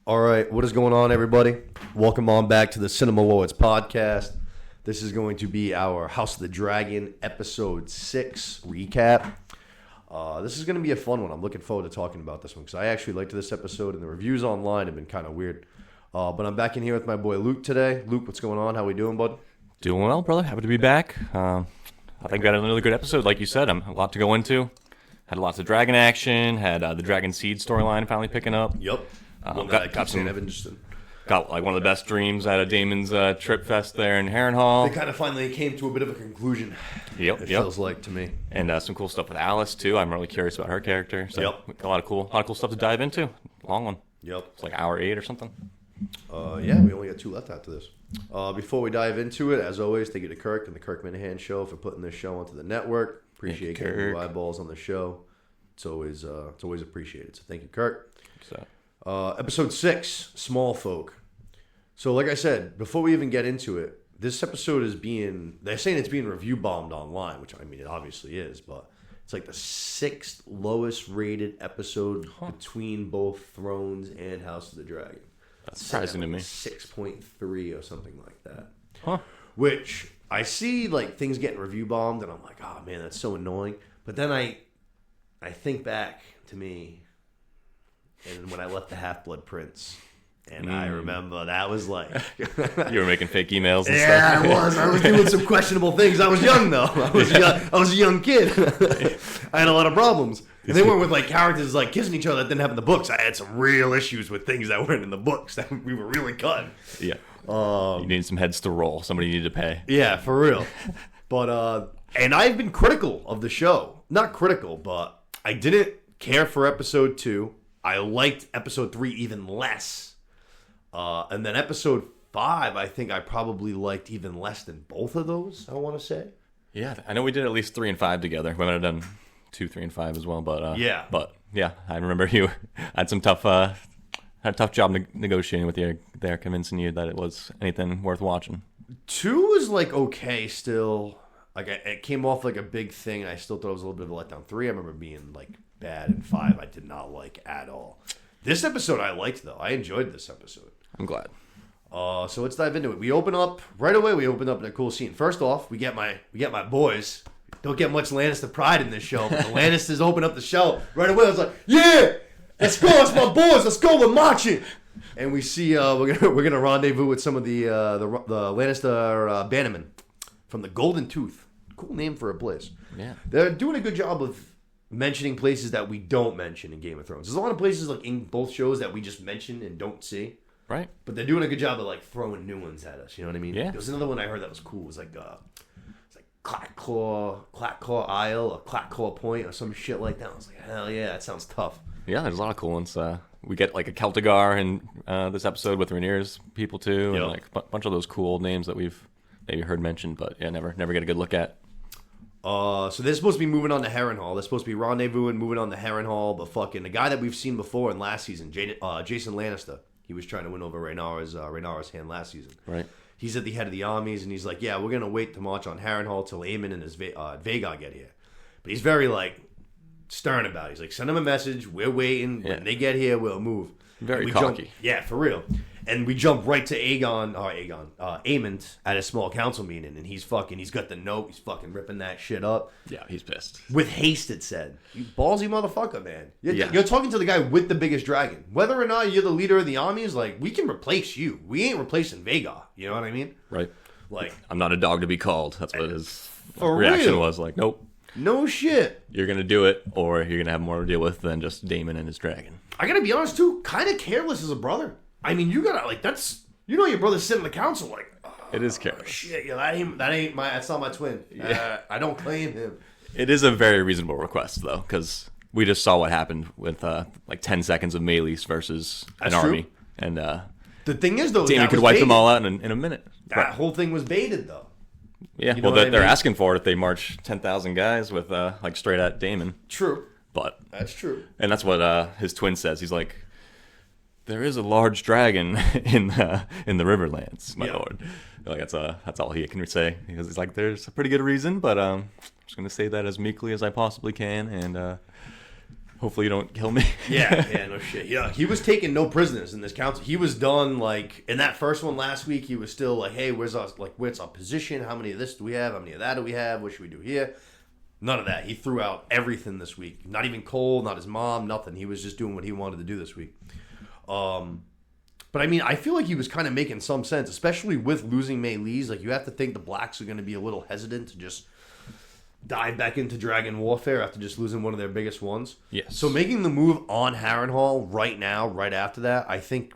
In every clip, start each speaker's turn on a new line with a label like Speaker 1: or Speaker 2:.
Speaker 1: All right, what is going on, everybody? Welcome on back to the Cinema Lords podcast. This is going to be our House of the Dragon episode 6 recap. This is going to be a fun one. I'm looking forward to talking about this one because I actually liked this episode, and the reviews online have been kind of weird. But I'm back in here with my boy Luke today. Luke, what's going on? How we doing, bud?
Speaker 2: Doing well, brother. Happy to be back. I think we had a really good episode, like you said. A lot to go into. Had lots of dragon action. Had the Dragon Seed storyline finally picking up.
Speaker 1: Yep.
Speaker 2: Got like one of the best dreams out of Damon's trip fest there in Harrenhal.
Speaker 1: They kind of finally came to a bit of a conclusion.
Speaker 2: It
Speaker 1: feels like to me.
Speaker 2: And some cool stuff with Alice too. I'm really curious about her character. So got a lot of cool stuff to dive into. Long one.
Speaker 1: Yep.
Speaker 2: It's like hour 8 or something.
Speaker 1: Yeah, we only got 2 left after this. Before we dive into it, as always, thank you to Kirk and the Kirk Minahan Show for putting this show onto the network. Appreciate getting new eyeballs on the show. It's always appreciated. So thank you, Kirk. Episode 6, Small Folk. So like I said, before we even get into it, this episode they're saying it's being review bombed online, which I mean it obviously is, but it's like the 6th lowest rated episode between both Thrones and House of the Dragon.
Speaker 2: That's surprising to me.
Speaker 1: 6.3 or something like that.
Speaker 2: Huh.
Speaker 1: Which I see like things getting review bombed and I'm like, oh man, that's so annoying. But then I think back to me and when I left the Half-Blood Prince, and I remember that was like...
Speaker 2: You were making fake emails and stuff.
Speaker 1: Yeah, I was doing some questionable things. I was young, though. I was a young kid. I had a lot of problems. And they weren't with like characters like kissing each other that didn't have in the books. I had some real issues with things that weren't in the books that we were really cutting.
Speaker 2: Yeah. You needed some heads to roll. Somebody needed to pay.
Speaker 1: Yeah, for real. But, and I've been critical of the show. Not critical, but I didn't care for episode 2. I liked episode 3 even less. And then episode 5, I think I probably liked even less than both of those, I want to say.
Speaker 2: Yeah, I know we did at least 3 and 5 together. We might have done 2, 3, and 5 as well. But
Speaker 1: yeah.
Speaker 2: But yeah, I remember you had some tough had a tough job negotiating with you there, convincing you that it was anything worth watching.
Speaker 1: 2 was like okay still. Like it came off like a big thing, and I still thought it was a little bit of a letdown. 3, I remember being like bad, and 5 I did not like at all. This episode I liked though. I enjoyed this episode.
Speaker 2: I'm glad.
Speaker 1: So let's dive into it. We open up right away. We open up in a cool scene. First off, we get my boys. Don't get much Lannister pride in this show, but the Lannisters open up the show right away. I was like, yeah, let's go. It's my boys. Let's go. We're marching. And we see we're gonna rendezvous with some of the Lannister bannermen from the Golden Tooth. Cool name for a place.
Speaker 2: Yeah,
Speaker 1: they're doing a good job of mentioning places that we don't mention in Game of Thrones. There's a lot of places like in both shows that we just mention and don't see.
Speaker 2: Right.
Speaker 1: But they're doing a good job of like throwing new ones at us. You know what I mean?
Speaker 2: Yeah.
Speaker 1: There was another one I heard that was cool. It was like Clackclaw Isle or Clackclaw Point or some shit like that. I was like, hell yeah, that sounds tough.
Speaker 2: Yeah, there's a lot of cool ones. We get like a Celtigar in this episode with Rhaenyra's people too, and like a bunch of those cool old names that we've maybe heard mentioned, but yeah, never get a good look at.
Speaker 1: So they're supposed to be moving on to Harrenhal. They're supposed to be rendezvousing, moving on to Harrenhal, but fucking the guy that we've seen before in last season, Jason Lannister, he was trying to win over Rhaenyra's hand last season.
Speaker 2: Right.
Speaker 1: He's at the head of the armies, and he's like, yeah, we're going to wait to march on Harrenhal till Aemon and his Vhagar get here. But he's very, like, stern about it. He's like, send them a message. We're waiting.
Speaker 2: Yeah.
Speaker 1: When they get here, we'll move.
Speaker 2: Very cocky.
Speaker 1: Yeah, for real. And we jump right to Aemon at a small council meeting, and he's got the note. He's fucking ripping that shit up.
Speaker 2: Yeah, he's pissed.
Speaker 1: With haste, it said. You ballsy motherfucker, man. You're talking to the guy with the biggest dragon. Whether or not you're the leader of the armies, like, we can replace you. We ain't replacing Vhagar. You know what I mean?
Speaker 2: Right.
Speaker 1: Like,
Speaker 2: I'm not a dog to be called. That's what his
Speaker 1: for
Speaker 2: reaction
Speaker 1: real?
Speaker 2: was. Like, nope.
Speaker 1: No shit.
Speaker 2: You're going to do it, or you're going to have more to deal with than just Daemon and his dragon.
Speaker 1: I gotta be honest, too. Kind of careless as a brother. I mean, you gotta, like, that's... You know your brother's sitting in the council, like...
Speaker 2: It is careless.
Speaker 1: Shit, yeah, that's not my twin.
Speaker 2: Yeah.
Speaker 1: I don't claim him.
Speaker 2: It is a very reasonable request, though, because we just saw what happened with, like, 10 seconds of Meleys versus an army. And
Speaker 1: the thing is, though...
Speaker 2: Daemon could wipe them all out in a minute.
Speaker 1: That whole thing was baited, though.
Speaker 2: Yeah,
Speaker 1: you know
Speaker 2: they're asking for it if they march 10,000 guys with, like, straight at Daemon.
Speaker 1: True.
Speaker 2: But...
Speaker 1: That's true.
Speaker 2: And that's what his twin says. He's like... There is a large dragon in the Riverlands, my lord. Like that's all he can say. Because he's like, there's a pretty good reason, but I'm just gonna say that as meekly as I possibly can, and hopefully you don't kill me.
Speaker 1: Yeah, no shit. Yeah, he was taking no prisoners in this council. He was done, like, in that first one last week, he was still like, hey, where's our position? How many of this do we have? How many of that do we have? What should we do here? None of that. He threw out everything this week. Not even Cole, not his mom, nothing. He was just doing what he wanted to do this week. But I mean, I feel like he was kind of making some sense, especially with losing Mei Lees. Like, you have to think the Blacks are going to be a little hesitant to just dive back into Dragon Warfare after just losing one of their biggest ones.
Speaker 2: Yes.
Speaker 1: So making the move on Harrenhal right now, right after that, I think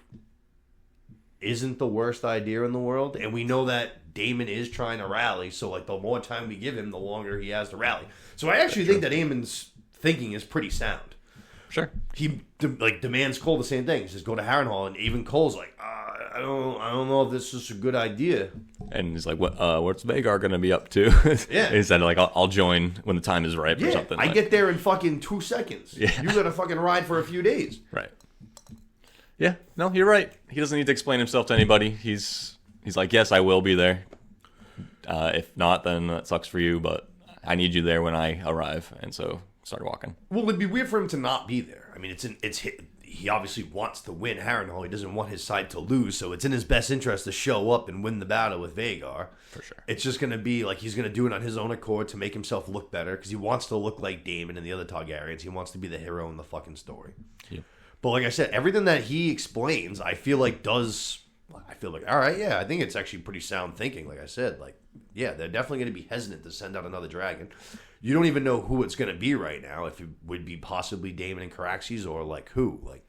Speaker 1: isn't the worst idea in the world. And we know that Daemon is trying to rally, so like the more time we give him, the longer he has to rally. So I actually think that Daemon's thinking is pretty sound.
Speaker 2: Sure.
Speaker 1: He demands Cole the same thing. He says, go to Harrenhal, and even Cole's like, I don't know if this is a good idea.
Speaker 2: And he's like, what's Vagar going to be up to?
Speaker 1: Yeah.
Speaker 2: He said, like, I'll join when the time is ripe or something.
Speaker 1: I get there in fucking 2 seconds. Yeah. You got to fucking ride for a few days.
Speaker 2: Right. Yeah. No, you're right. He doesn't need to explain himself to anybody. He's like, yes, I will be there. If not, then that sucks for you, but I need you there when I arrive. And so start walking.
Speaker 1: Well, it'd be weird for him to not be there. I mean, he obviously wants to win Harrenhal. He doesn't want his side to lose, so it's in his best interest to show up and win the battle with Vagar.
Speaker 2: For sure.
Speaker 1: It's just going to be like he's going to do it on his own accord to make himself look better because he wants to look like Daemon and the other Targaryens. He wants to be the hero in the fucking story.
Speaker 2: Yeah.
Speaker 1: But like I said, everything that he explains, I feel like, all right, yeah, I think it's actually pretty sound thinking. Like I said, like, yeah, they're definitely going to be hesitant to send out another dragon. You don't even know who it's going to be right now. If it would be possibly Daemon and Caraxes or like who? Like,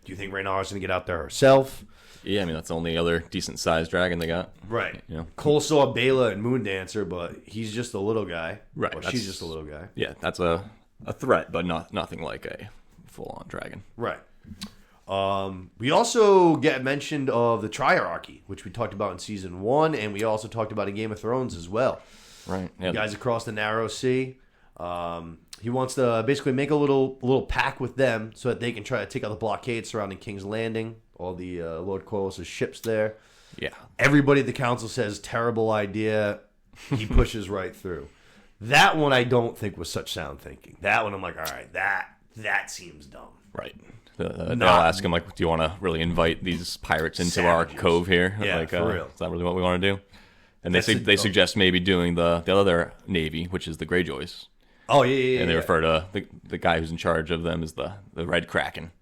Speaker 1: do you think Rhaenyra's going to get out there herself?
Speaker 2: Yeah, I mean, that's the only other decent-sized dragon they got.
Speaker 1: Right.
Speaker 2: You know?
Speaker 1: Cole saw Baela and Moondancer, but he's just a little guy.
Speaker 2: Right.
Speaker 1: Or she's just a little guy.
Speaker 2: Yeah, that's a threat, but nothing like a full-on dragon.
Speaker 1: Right. We also get mentioned of the Triarchy, which we talked about in Season 1, and we also talked about in Game of Thrones as well.
Speaker 2: Right. Yeah.
Speaker 1: The guys across the Narrow Sea. He wants to basically make a little pact with them so that they can try to take out the blockade surrounding King's Landing, all the Lord Corlys' ships there.
Speaker 2: Yeah.
Speaker 1: Everybody at the council says, terrible idea. He pushes right through. That one I don't think was such sound thinking. That one I'm like, all right, that seems dumb.
Speaker 2: Right. They'll ask him, like, do you want to really invite these pirates into
Speaker 1: Savages.
Speaker 2: Our cove here?
Speaker 1: Yeah,
Speaker 2: like,
Speaker 1: for real.
Speaker 2: Is that really what we want to do? And they suggest maybe doing the other navy, which is the Greyjoys.
Speaker 1: Oh, yeah.
Speaker 2: And they refer to the guy who's in charge of them as the Red Kraken.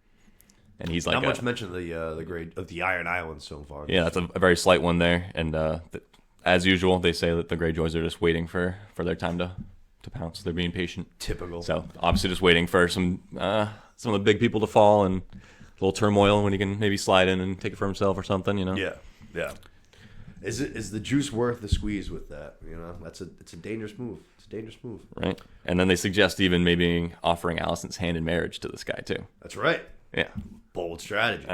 Speaker 2: And he's like...
Speaker 1: Not much mention of the Iron Islands so far.
Speaker 2: Yeah, that's a very slight one there. And as usual, they say that the Greyjoys are just waiting for their time to pounce. They're being patient.
Speaker 1: Typical.
Speaker 2: So, obviously just waiting for some of the big people to fall and a little turmoil when he can maybe slide in and take it for himself or something, you know?
Speaker 1: Yeah. Is the juice worth the squeeze with that? You know, it's a dangerous move. It's a dangerous move.
Speaker 2: Right. And then they suggest even maybe offering Alicent's hand in marriage to this guy too.
Speaker 1: That's right.
Speaker 2: Yeah.
Speaker 1: Bold strategy.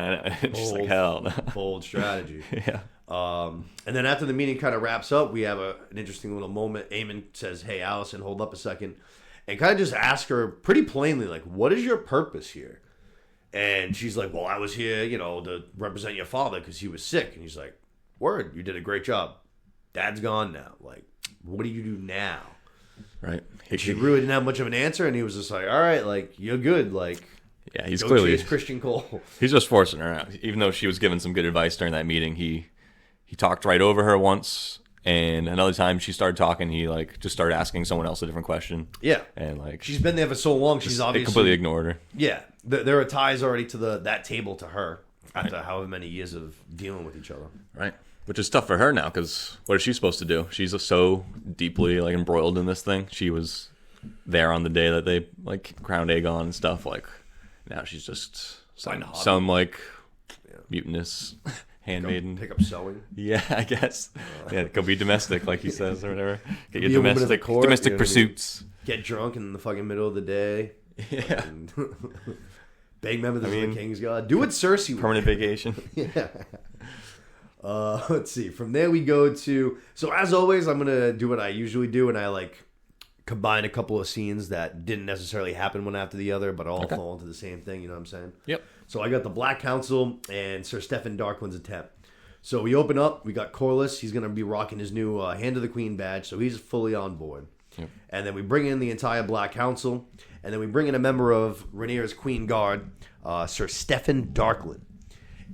Speaker 2: Just like hell.
Speaker 1: Bold strategy.
Speaker 2: Yeah.
Speaker 1: And then after the meeting kind of wraps up, we have an interesting little moment. Aemon says, "Hey, Alicent, hold up a second," and kind of just ask her pretty plainly, like, "What is your purpose here?" And she's like, "Well, I was here, to represent your father because he was sick." And he's like, "Word, you did a great job. Dad's gone now. Like, what do you do now?"
Speaker 2: Right.
Speaker 1: She really didn't have much of an answer, and he was just like, "All right, like, you're good. Like,
Speaker 2: yeah, he's
Speaker 1: go
Speaker 2: clearly
Speaker 1: chase Christian Cole."
Speaker 2: He's just forcing her out, even though she was given some good advice during that meeting. He talked right over her once, and another time she started talking, he like just started asking someone else a different question.
Speaker 1: Yeah,
Speaker 2: and like
Speaker 1: she's been there for so long, she's obviously
Speaker 2: completely ignored her.
Speaker 1: Yeah, there are ties already to that table to her after however many years of dealing with each other.
Speaker 2: Right. Which is tough for her now, because what is she supposed to do? She's so deeply like embroiled in this thing. She was there on the day that they like crowned Aegon and stuff. Like now she's just some like mutinous handmaiden.
Speaker 1: Pick up sewing.
Speaker 2: Yeah, I guess. Yeah, go be domestic, like he says, or whatever. Get your
Speaker 1: Be a woman of the court,
Speaker 2: domestic pursuits.
Speaker 1: Get drunk in the fucking middle of the day.
Speaker 2: Yeah.
Speaker 1: Beg members of the King's God. Do what Cersei would.
Speaker 2: Permanent vacation.
Speaker 1: Yeah. Let's see. From there we go to... So as always, I'm going to do what I usually do, and I like combine a couple of scenes that didn't necessarily happen one after the other, but all fall into the same thing, you know what I'm saying?
Speaker 2: Yep.
Speaker 1: So I got the Black Council and Sir Steffan Darkwind's attempt. So we open up, we got Corlys, he's going to be rocking his new Hand of the Queen badge, so he's fully on board.
Speaker 2: Yep.
Speaker 1: And then we bring in the entire Black Council, and then we bring in a member of Rhaenyra's Queen Guard, Sir Steffan Darkland.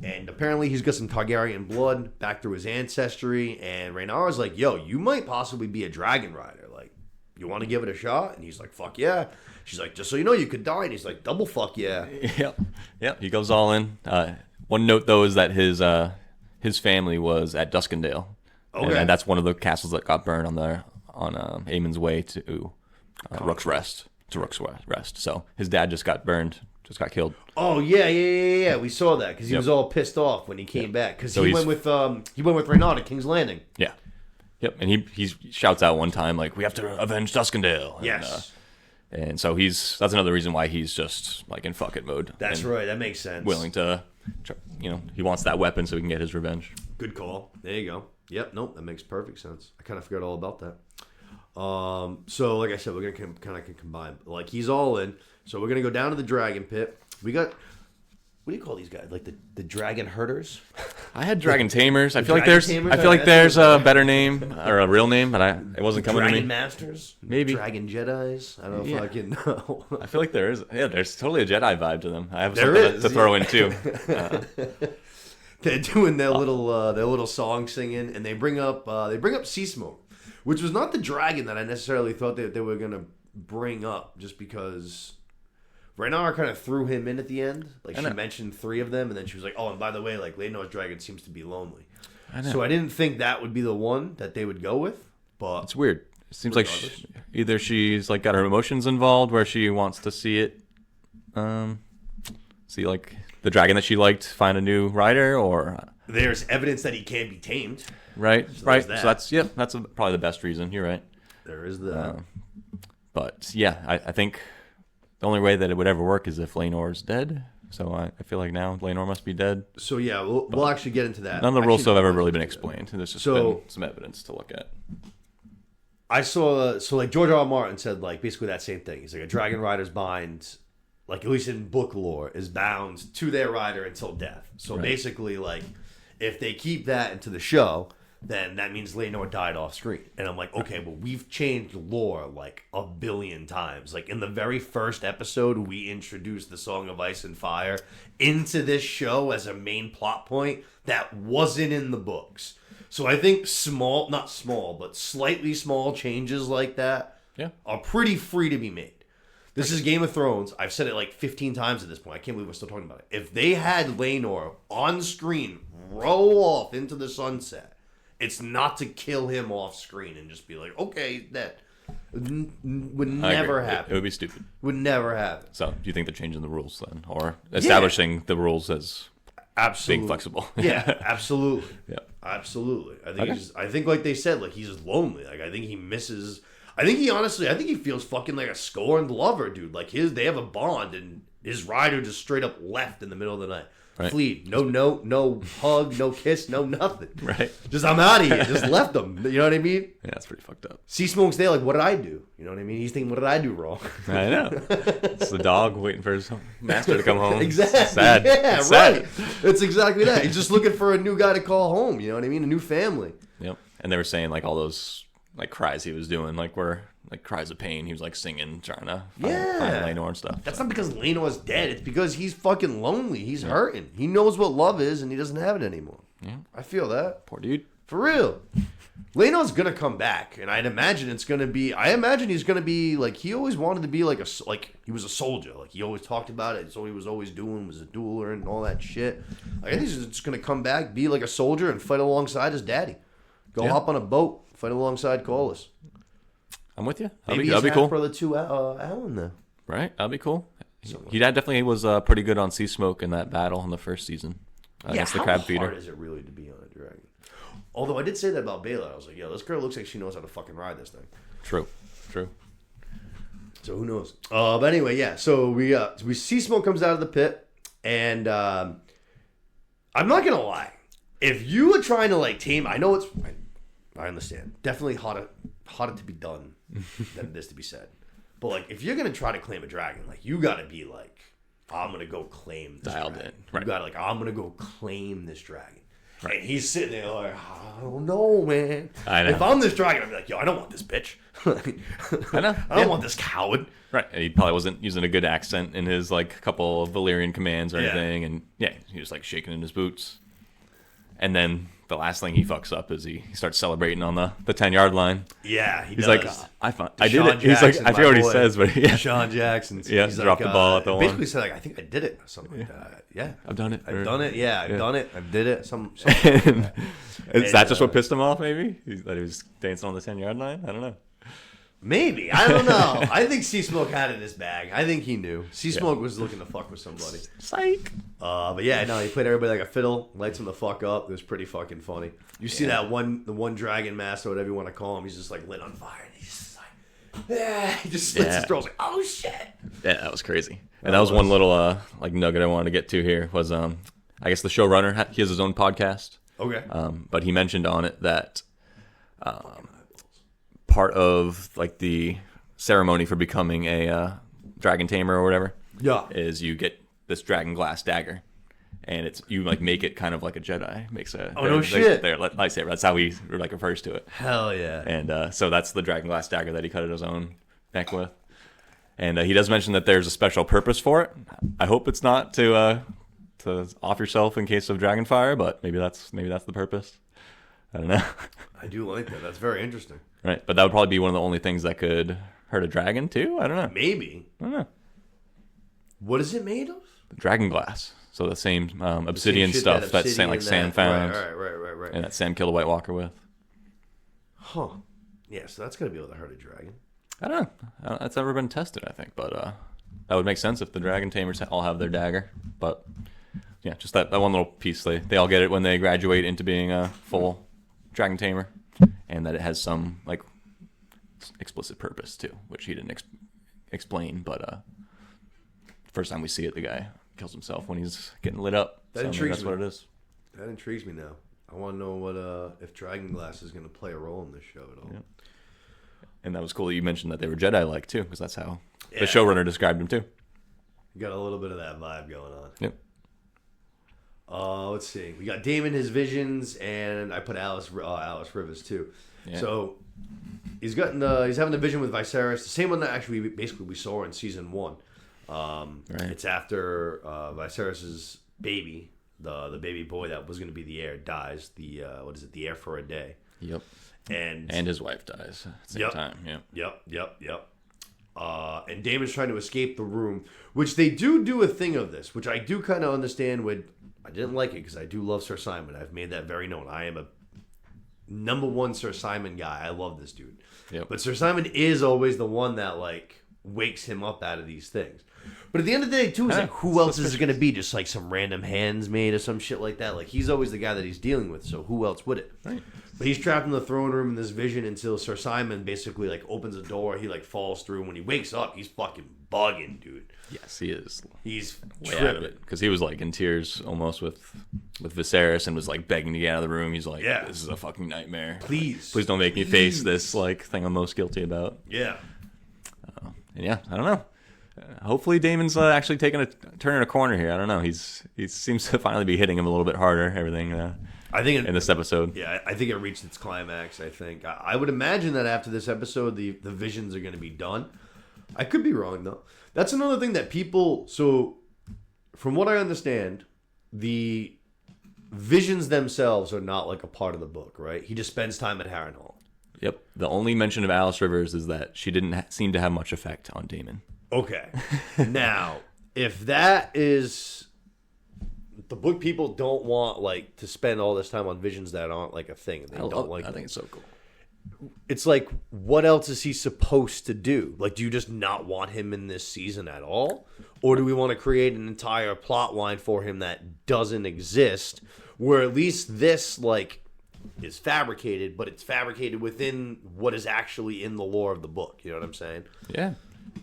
Speaker 1: And apparently he's got some Targaryen blood back through his ancestry, and Rhaenyra's like, yo, you might possibly be a dragon rider. Like, you want to give it a shot? And he's like, fuck yeah. She's like, just so you know, you could die. And he's like, double fuck yeah.
Speaker 2: Yep. He goes all in. One note, though, is that his family was at Duskendale.
Speaker 1: Okay.
Speaker 2: And that's one of the castles that got burned on Aemon's way to Rook's Rest. So his dad just got burned, just got killed.
Speaker 1: Oh yeah. We saw that because he was all pissed off when he came back because he went with Rhaenyra to King's Landing.
Speaker 2: Yeah. Yep. And he shouts out one time like, "We have to avenge Duskendale." And,
Speaker 1: yes.
Speaker 2: And so that's another reason why he's just like in fuck it mode.
Speaker 1: That's right. That makes sense.
Speaker 2: Willing to, he wants that weapon so he can get his revenge.
Speaker 1: Good call. There you go. Yep. Nope. That makes perfect sense. I kind of forgot all about that. So like I said, we're gonna kind of combine. Like he's all in. So we're gonna go down to the dragon pit. We got, what do you call these guys? Like the dragon herders?
Speaker 2: I had dragon tamers. I feel like
Speaker 1: Tamers?
Speaker 2: there's a better name or a real name, but it wasn't coming to me.
Speaker 1: Dragon masters?
Speaker 2: Maybe
Speaker 1: dragon Jedis? I don't know if I can know.
Speaker 2: I feel like there is. Yeah, there's totally a Jedi vibe to them. I have something to throw in too.
Speaker 1: They're doing their little song singing, and they bring up Sea Smoke, which was not the dragon that I necessarily thought that they were gonna bring up, just because Rhaenyra kind of threw him in at the end. Like she mentioned 3 of them, and then she was like, "Oh, and by the way, like Laenor's dragon seems to be lonely." So I didn't think that would be the one that they would go with. But
Speaker 2: it's weird. It seems like either she's like got her emotions involved, where she wants to see it, see like the dragon that she liked find a new rider, or
Speaker 1: there's evidence that he can't be tamed.
Speaker 2: Right. So that's probably the best reason. You're right.
Speaker 1: There is that.
Speaker 2: But yeah, I think the only way that it would ever work is if Laenor's dead. So I feel like now Laenor must be dead.
Speaker 1: So yeah, we'll actually get into that.
Speaker 2: None of the rules have ever really been explained. There's just been some evidence to look at.
Speaker 1: I saw, like George R.R. Martin said, like basically that same thing. He's like, a dragon rider's bind, like at least in book lore, is bound to their rider until death. So basically, like if they keep that into the show, then that means Laenor died off screen. And I'm like, okay, well, we've changed lore like 1 billion times. Like in the very first episode, we introduced the Song of Ice and Fire into this show as a main plot point that wasn't in the books. So I think not small, but slightly small changes like that are pretty free to be made. This is Game of Thrones. I've said it like 15 times at this point. I can't believe we're still talking about it. If they had Laenor on screen roll off into the sunset, it's not to kill him off screen and just be like, okay, that would never happen.
Speaker 2: It would be stupid.
Speaker 1: Would never happen.
Speaker 2: So, do you think they're changing the rules then, or establishing the rules as being flexible?
Speaker 1: Yeah, absolutely.
Speaker 2: Yeah,
Speaker 1: absolutely. I think like they said, like he's just lonely. Like I think he misses. I think he feels fucking like a scorned lover, dude. Like they have a bond, and his rider just straight up left in the middle of the night. Right. Fleed. No note, no hug, no kiss, no nothing.
Speaker 2: Right.
Speaker 1: Just, I'm out of here. Just left them. You know what I mean?
Speaker 2: Yeah, that's pretty fucked up.
Speaker 1: Sea Smoke's there like, what did I do? You know what I mean? He's thinking, what did I do wrong?
Speaker 2: I know. It's the dog waiting for his master to come home.
Speaker 1: Exactly.
Speaker 2: It's sad.
Speaker 1: Yeah,
Speaker 2: it's
Speaker 1: right.
Speaker 2: Sad.
Speaker 1: It's exactly that. He's just looking for a new guy to call home. You know what I mean? A new family.
Speaker 2: Yep. And they were saying like all those like cries he was doing, like were like cries of pain. He was like singing, trying to find Laenor and stuff.
Speaker 1: That's not because Laenor's dead. It's because he's fucking lonely. He's hurting. He knows what love is, and he doesn't have it anymore.
Speaker 2: Yeah,
Speaker 1: I feel that.
Speaker 2: Poor dude.
Speaker 1: For real. Laenor's gonna come back, and I'd imagine it's gonna be. I imagine he's gonna be like he always wanted to be like he was a soldier. Like he always talked about it. It's what he was always doing was a dueler and all that shit. I think he's just gonna come back, be like a soldier, and fight alongside his daddy. Go hop on a boat, fight alongside Corlys.
Speaker 2: I'm with you.
Speaker 1: Maybe
Speaker 2: that'd be cool.
Speaker 1: Brother to Alan there.
Speaker 2: Right, that'd be cool. He definitely was pretty good on Sea Smoke in that battle in the first season against the crab feeder.
Speaker 1: How hard is it really to be on a dragon? Although I did say that about Baela. I was like, yo, this girl looks like she knows how to fucking ride this thing.
Speaker 2: True.
Speaker 1: So who knows? But anyway, yeah. So we Sea Smoke comes out of the pit, and I'm not gonna lie. If you were trying to like tame, I know I understand. Definitely harder to be done than this to be said. But like, if you're gonna try to claim a dragon, like you gotta be like, I'm gonna go claim this
Speaker 2: dialed
Speaker 1: dragon.
Speaker 2: in. Right.
Speaker 1: You gotta like, I'm gonna go claim this dragon. And he's sitting there like, I don't know, man.
Speaker 2: I know.
Speaker 1: If I'm this dragon, I'd be like, yo, I don't want this bitch.
Speaker 2: I know.
Speaker 1: I don't want this coward.
Speaker 2: Right, and he probably wasn't using a good accent in his like couple of Valyrian commands or anything, and he was like shaking in his boots. And then the last thing he fucks up is he starts celebrating on the 10-yard line.
Speaker 1: Yeah,
Speaker 2: he's like, I did it. He's like, I forget what he says, but
Speaker 1: Sean Jackson.
Speaker 2: Yeah,
Speaker 1: he's
Speaker 2: dropped
Speaker 1: like,
Speaker 2: the ball at the
Speaker 1: basically
Speaker 2: one.
Speaker 1: said like, I think I did it or something like that. Yeah,
Speaker 2: I've done it.
Speaker 1: I've done it. Yeah, I've done it. I did it. Something
Speaker 2: Is that just what pissed him off? Maybe that he was dancing on the 10-yard line. I don't know.
Speaker 1: Maybe. I don't know. I think Sea Smoke had it in his bag. I think he knew. Sea Smoke was looking to fuck with somebody.
Speaker 2: Psych.
Speaker 1: But yeah, no, he played everybody like a fiddle, lights him the fuck up. It was pretty fucking funny. You see that the one dragon master, whatever you want to call him, he's just like lit on fire. And he's just like, he just slits his throat. Like, oh shit.
Speaker 2: Yeah, that was crazy. And that was one little like nugget I wanted to get to here was I guess the showrunner, he has his own podcast.
Speaker 1: Okay.
Speaker 2: But he mentioned on it that part of like the ceremony for becoming a dragon tamer or whatever is you get this dragon glass dagger, and it's you like make it kind of like a Jedi makes a
Speaker 1: shit
Speaker 2: their lightsaber. That's how he like refers to it.
Speaker 1: Hell yeah.
Speaker 2: And so that's the dragon glass dagger that he cut at his own neck with. And he does mention that there's a special purpose for it. I hope it's not to off yourself in case of dragon fire, but maybe that's the purpose. I don't know.
Speaker 1: I do like that. That's very interesting.
Speaker 2: Right, but that would probably be one of the only things that could hurt a dragon too. I don't know.
Speaker 1: Maybe.
Speaker 2: I don't know.
Speaker 1: What is it made of?
Speaker 2: Dragon glass. So the same obsidian stuff that Sam found.
Speaker 1: Right.
Speaker 2: And that Sam killed a White Walker with.
Speaker 1: Huh. Yeah, so that's going to be able to hurt a dragon.
Speaker 2: I don't know. That's never been tested, I think. But that would make sense if the dragon tamers all have their dagger. But yeah, just that one little piece. They all get it when they graduate into being a full dragon tamer. And that it has some like explicit purpose too, which he didn't explain. But first time we see it, the guy kills himself when he's getting lit up.
Speaker 1: That intrigues
Speaker 2: me. That's what it is.
Speaker 1: That intrigues me now. I want to know what if dragon glass is going to play a role in this show at all.
Speaker 2: Yeah. And that was cool that you mentioned that they were Jedi-like too, because that's how the showrunner described them too.
Speaker 1: You got a little bit of that vibe going on.
Speaker 2: Yep.
Speaker 1: Let's see. We got Daemon, his visions, and I put Alice Rivers too. Yeah. So he's having the vision with Viserys, the same one that actually we saw in season 1. Right. It's after Viserys's baby, the baby boy that was going to be the heir, dies. The heir for a day.
Speaker 2: Yep.
Speaker 1: And
Speaker 2: his wife dies at the same time.
Speaker 1: Yep. And Daemon's trying to escape the room, which they do a thing of this, which I do kind of understand. I didn't like it because I do love Sir Simon. I've made that very known. I am a number one Sir Simon guy. I love this dude.
Speaker 2: Yep.
Speaker 1: But Sir Simon is always the one that like wakes him up out of these things. But at the end of the day, too, it's like, who else is it going to be? Just like some random handsmaid or some shit like that. Like, he's always the guy that he's dealing with, so who else would it?
Speaker 2: Right.
Speaker 1: But he's trapped in the throne room in this vision until Sir Simon basically like opens a door. He like falls through. When he wakes up, he's fucking bugging, dude.
Speaker 2: Yes, he is.
Speaker 1: He's
Speaker 2: way out of it because he was like in tears almost with Viserys and was like begging to get out of the room. He's like, "Yeah, this is a fucking nightmare.
Speaker 1: Please
Speaker 2: don't make me face this like thing I'm most guilty about."
Speaker 1: Yeah.
Speaker 2: And yeah, I don't know. Hopefully, Daemon's actually turning a corner here. I don't know. He seems to finally be hitting him a little bit harder. Everything. I think in this episode.
Speaker 1: Yeah, I think it reached its climax. I think I would imagine that after this episode, the visions are going to be done. I could be wrong though. That's another thing that people. So, from what I understand, the visions themselves are not like a part of the book, right? He just spends time at Harrenhal.
Speaker 2: Yep. The only mention of Alice Rivers is that she didn't seem to have much effect on Daemon.
Speaker 1: Okay. Now, if that is the book, people don't want like to spend all this time on visions that aren't like a thing. They don't like.
Speaker 2: I think it's so cool.
Speaker 1: It's like, what else is he supposed to do? Like, do you just not want him in this season at all? Or do we want to create an entire plot line for him that doesn't exist, where at least this, like, is fabricated, but it's fabricated within what is actually in the lore of the book? You know what I'm saying?
Speaker 2: Yeah.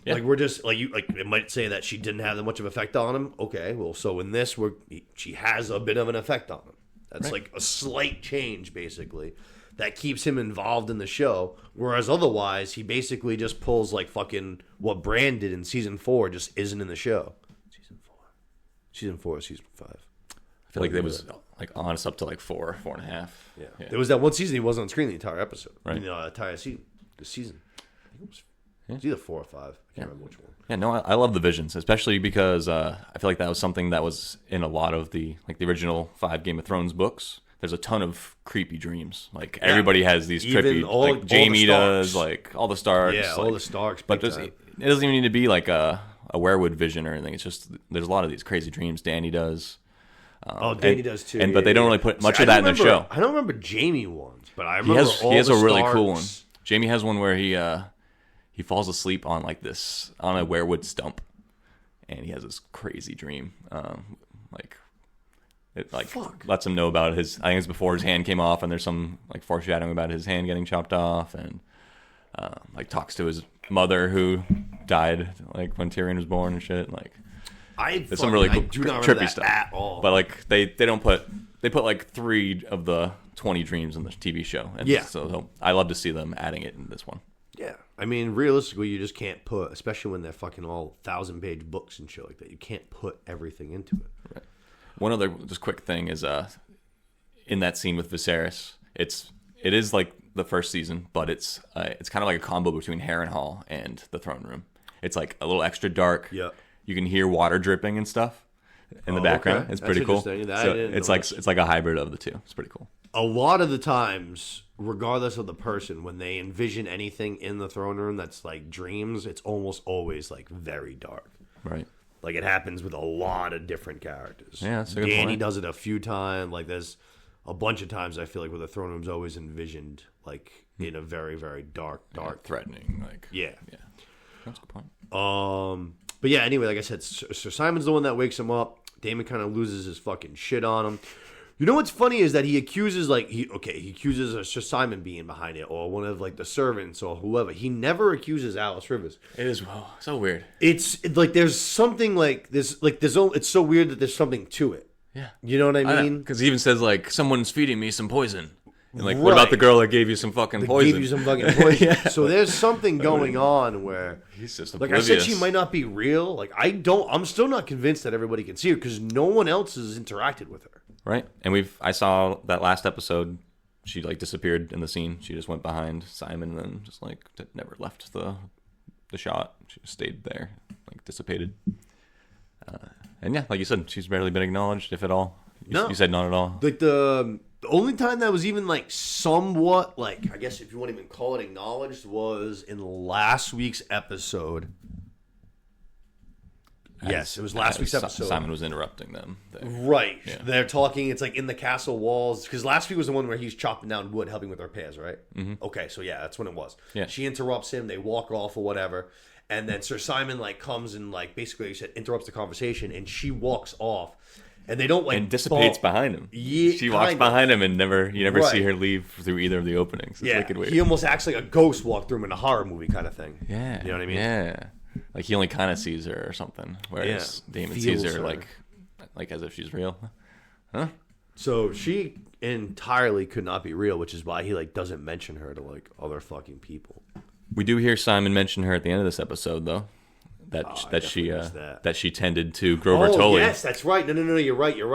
Speaker 1: Like, we're just, like, it might say that she didn't have that much of effect on him. Okay, well, so in this, she has a bit of an effect on him. That's like a slight change, basically, that keeps him involved in the show, whereas otherwise he basically just pulls like fucking what Bran did in season 4 just isn't in the show. Season 4 or season 5?
Speaker 2: I feel like it was like on us up to like 4.5.
Speaker 1: Yeah. There was that one season he wasn't on screen the entire episode.
Speaker 2: Right.
Speaker 1: I mean, entire season. The season. I think it was either 4 or 5. I can't remember which one.
Speaker 2: Yeah, no, I love the visions, especially because I feel like that was something that was in a lot of the original 5 Game of Thrones books. There's a ton of creepy dreams. Like everybody has these trippy, like Jaime does, like all the Starks.
Speaker 1: Yeah, all the Starks.
Speaker 2: But it doesn't even need to be like a werewood vision or anything. It's just there's a lot of these crazy dreams. Dany does.
Speaker 1: Dany does too.
Speaker 2: But they don't really put much of that in the show.
Speaker 1: I don't remember Jaime ones, but I remember
Speaker 2: he has a really cool one. Jaime has one where he falls asleep on like this on a werewood stump, and he has this crazy dream. It lets him know about his. I think it's before his hand came off, and there's some like foreshadowing about his hand getting chopped off, and like talks to his mother who died like when Tyrion was born and shit. Like, there's some really cool, trippy stuff
Speaker 1: at all.
Speaker 2: But like they put like 3 of the 20 dreams in the TV show, and so I love to see them adding it in this one.
Speaker 1: Yeah, I mean, realistically, you just can't put, especially when they're fucking all 1,000-page books and shit like that. You can't put everything into it.
Speaker 2: Right. One other just quick thing is in that scene with Viserys, it is like the first season, but it's kind of like a combo between Harrenhal and the throne room. It's like a little extra dark.
Speaker 1: Yeah.
Speaker 2: You can hear water dripping and stuff in the background.
Speaker 1: Okay.
Speaker 2: It's pretty cool.
Speaker 1: So
Speaker 2: it's like a hybrid of the two. It's pretty cool.
Speaker 1: A lot of the times, regardless of the person, when they envision anything in the throne room that's like dreams, it's almost always like very dark.
Speaker 2: Right.
Speaker 1: Like it happens with a lot of different characters.
Speaker 2: Yeah, that's a good
Speaker 1: Dany
Speaker 2: point.
Speaker 1: does it a few times. Like there's a bunch of times I feel like where the throne room's always envisioned like in a very, very dark,
Speaker 2: threatening. Like
Speaker 1: yeah.
Speaker 2: That's a good point.
Speaker 1: But yeah, anyway, like I said, Sir Simon's the one that wakes him up. Daemon kind of loses his fucking shit on him. You know what's funny is that he accuses he accuses Sir Simon being behind it, or one of like the servants or whoever. He never accuses Alice Rivers.
Speaker 2: It is so weird.
Speaker 1: It's like there's something like this, it's so weird that there's something to it.
Speaker 2: Yeah,
Speaker 1: you know what I mean?
Speaker 2: Because he even says like someone's feeding me some poison. And like, what about the girl that gave you some fucking poison?
Speaker 1: Gave you some fucking poison. So there's something going on where
Speaker 2: he's just
Speaker 1: like
Speaker 2: oblivious.
Speaker 1: I said, she might not be real. Like I'm still not convinced that everybody can see her because no one else has interacted with her.
Speaker 2: Right, and I saw that last episode. She like disappeared in the scene. She just went behind Simon and then just like never left the shot. She just stayed there, like dissipated. And yeah, like you said, she's barely been acknowledged, if at all. You said not at all.
Speaker 1: Like the only time that was even like somewhat like, I guess if you want to even call it acknowledged, was in last week's episode. Yes, it was last week's episode.
Speaker 2: Simon was interrupting them.
Speaker 1: Right. Yeah. They're talking, it's like in the castle walls. Because last week was the one where he's chopping down wood, helping with repairs, right? Mm-hmm. Okay, so yeah, that's when it was.
Speaker 2: Yeah.
Speaker 1: She interrupts him, they walk off or whatever. And then Sir Simon like comes and like basically like said, interrupts the conversation, and she walks off. And they don't like
Speaker 2: and dissipates behind him.
Speaker 1: Yeah,
Speaker 2: she walks behind him and you never see her leave through either of the openings. It's wicked weird.
Speaker 1: He almost acts like a ghost walked through him in a horror movie kind of thing.
Speaker 2: Yeah.
Speaker 1: You know what I mean?
Speaker 2: Yeah. Like he only kind of sees her or something, whereas Daemon sees her like as if she's real. Huh?
Speaker 1: So she entirely could not be real, which is why he like doesn't mention her to like other fucking people.
Speaker 2: We do hear Simon mention her at the end of this episode, though. That she tended to Grover Tully.
Speaker 1: Yes, that's right. No, you're right.
Speaker 2: And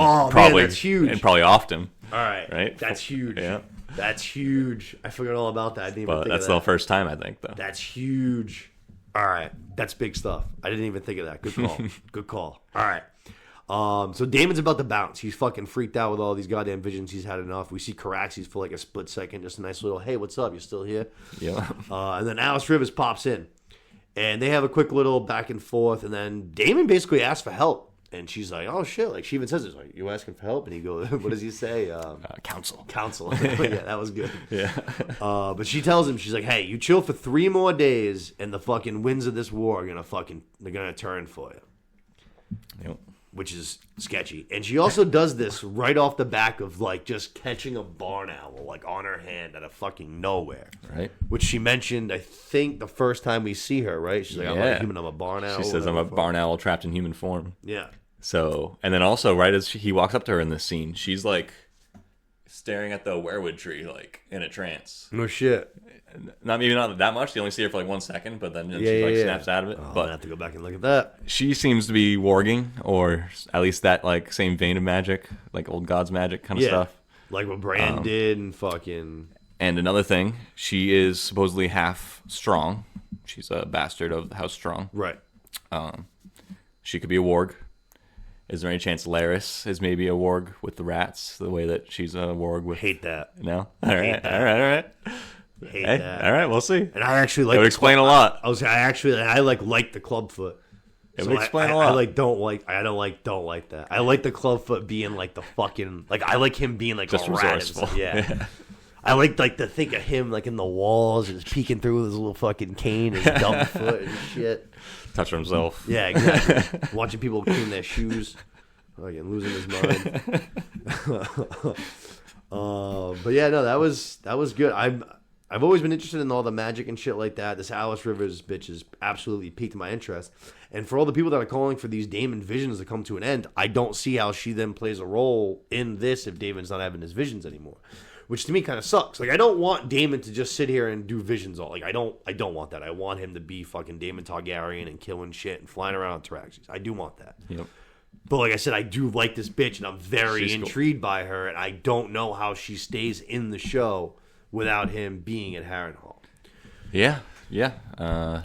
Speaker 1: man, that's huge.
Speaker 2: And probably offed him.
Speaker 1: All right.
Speaker 2: Right?
Speaker 1: That's huge.
Speaker 2: Yeah.
Speaker 1: That's huge. I forgot all about that. I didn't even think
Speaker 2: that's
Speaker 1: of that.
Speaker 2: the first time, I think, though.
Speaker 1: That's huge. All right. That's big stuff. I didn't even think of that. Good call. Good call. All right. So Damon's about to bounce. He's fucking freaked out with all these goddamn visions. He's had enough. We see Caraxes for like a split second. Just a nice little, hey, what's up? You still here?
Speaker 2: Yeah.
Speaker 1: And then Alice Rivers pops in. And they have a quick little back and forth. And then Daemon basically asks for help. And she's like, oh, shit. Like, she even says this. Like, you asking for help? And he goes, what does he say?
Speaker 2: Counsel.
Speaker 1: Counsel. Yeah, that was good.
Speaker 2: Yeah.
Speaker 1: But she tells him, she's like, hey, you chill for 3 more days, and the fucking winds of this war are they're going to turn for you.
Speaker 2: Yep.
Speaker 1: Which is sketchy. And she also does this right off the back of, like, just catching a barn owl, like, on her hand out of fucking nowhere.
Speaker 2: Right.
Speaker 1: Which she mentioned, I think, the first time we see her, right? She's like, I'm not a human, I'm a barn owl.
Speaker 2: She says, I'm a barn owl trapped in human form.
Speaker 1: Yeah.
Speaker 2: So, and then also, right as he walks up to her in this scene, she's like, staring at the werewood tree like in a trance.
Speaker 1: No shit.
Speaker 2: Maybe not that much. You only see her for like 1 second, but then she snaps out of it.
Speaker 1: Oh,
Speaker 2: but
Speaker 1: I have to go back and look at that.
Speaker 2: she seems to be warging, or at least that like same vein of magic, like old gods magic kind of stuff.
Speaker 1: Like what Bran did and fucking.
Speaker 2: And another thing, she is supposedly half strong. She's a bastard of House Strong.
Speaker 1: Right.
Speaker 2: She could be a warg. Is there any chance Laris is maybe a warg with the rats, the way that she's a warg with...
Speaker 1: Hate that.
Speaker 2: No? All right.
Speaker 1: Hate that.
Speaker 2: All right, we'll see.
Speaker 1: And I actually like...
Speaker 2: It would explain a lot.
Speaker 1: I like the clubfoot.
Speaker 2: It would explain a lot.
Speaker 1: I don't like that. I like the clubfoot being like the fucking... Like, I like him being like
Speaker 2: just
Speaker 1: a rat.
Speaker 2: resourceful.
Speaker 1: Yeah. I like to think of him like in the walls, just peeking through with his little fucking cane, his dumb foot and shit.
Speaker 2: Touch himself.
Speaker 1: Yeah, exactly. Watching people clean their shoes. Again, losing his mind. But yeah, no, that was good. I've always been interested in all the magic and shit like that. This Alice Rivers bitch has absolutely piqued my interest. And for all the people that are calling for these Daemon visions to come to an end, I don't see how she then plays a role in this if Daemon's not having his visions anymore. Which to me kind of sucks. Like, I don't want Daemon to just sit here and do visions all. Like, I don't want that. I want him to be fucking Daemon Targaryen and killing shit and flying around on Tyraxes. I do want that.
Speaker 2: Yep.
Speaker 1: But like I said, I do like this bitch, and I'm very
Speaker 2: She's
Speaker 1: intrigued by her, and I don't know how she stays in the show without him being at Harrenhal.
Speaker 2: Yeah.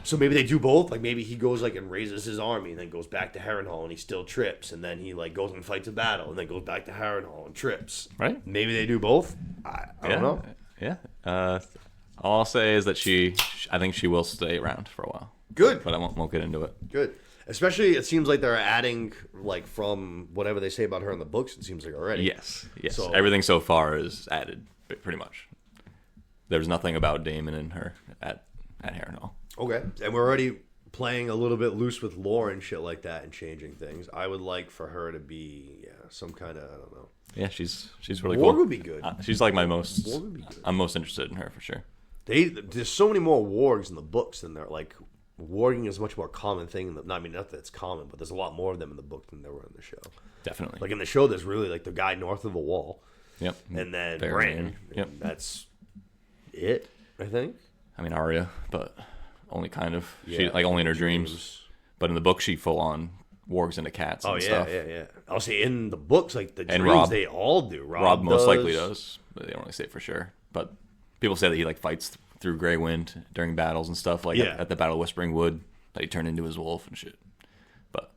Speaker 1: So maybe they do both. Like, maybe he goes like and raises his army and then goes back to Harrenhal and he still trips, and then he like goes and fights a battle and then goes back to Harrenhal and trips.
Speaker 2: Right.
Speaker 1: Maybe they do both. I don't know.
Speaker 2: Yeah. All I'll say is that I think she will stay around for a while.
Speaker 1: Good.
Speaker 2: But I won't get into it.
Speaker 1: Good. Especially, it seems like they're adding, like, from whatever they say about her in the books, it seems like already.
Speaker 2: Yes.
Speaker 1: So,
Speaker 2: everything so far is added, pretty much. There's nothing about Daemon in her at Harrenhal.
Speaker 1: Okay. And we're already playing a little bit loose with lore and shit like that and changing things. I would like for her to be, some kind of, I don't know.
Speaker 2: Yeah, she's really
Speaker 1: Warg
Speaker 2: cool.
Speaker 1: would be good.
Speaker 2: She's like my most...
Speaker 1: Warg would be good.
Speaker 2: I'm most interested in her, for sure.
Speaker 1: There's so many more wargs in the books than there, like... Warging is a much more common thing. Not that it's common, but there's a lot more of them in the book than there were in the show.
Speaker 2: Definitely.
Speaker 1: Like in the show, there's really like the guy north of a wall.
Speaker 2: Yep.
Speaker 1: And then
Speaker 2: Bran.
Speaker 1: Yep. That's it, I think.
Speaker 2: I mean, Arya, but only kind of.
Speaker 1: Yeah,
Speaker 2: she like only in her dreams. But in the book, she full on wargs into cats and stuff.
Speaker 1: Yeah. I'll say in the books, like the
Speaker 2: and
Speaker 1: dreams,
Speaker 2: Rob,
Speaker 1: they all do.
Speaker 2: Rob most likely does. But they don't really say it for sure. But people say that he like fights through Grey Wind during battles and stuff, like at the Battle of Whispering Wood, that he turned into his wolf and shit. But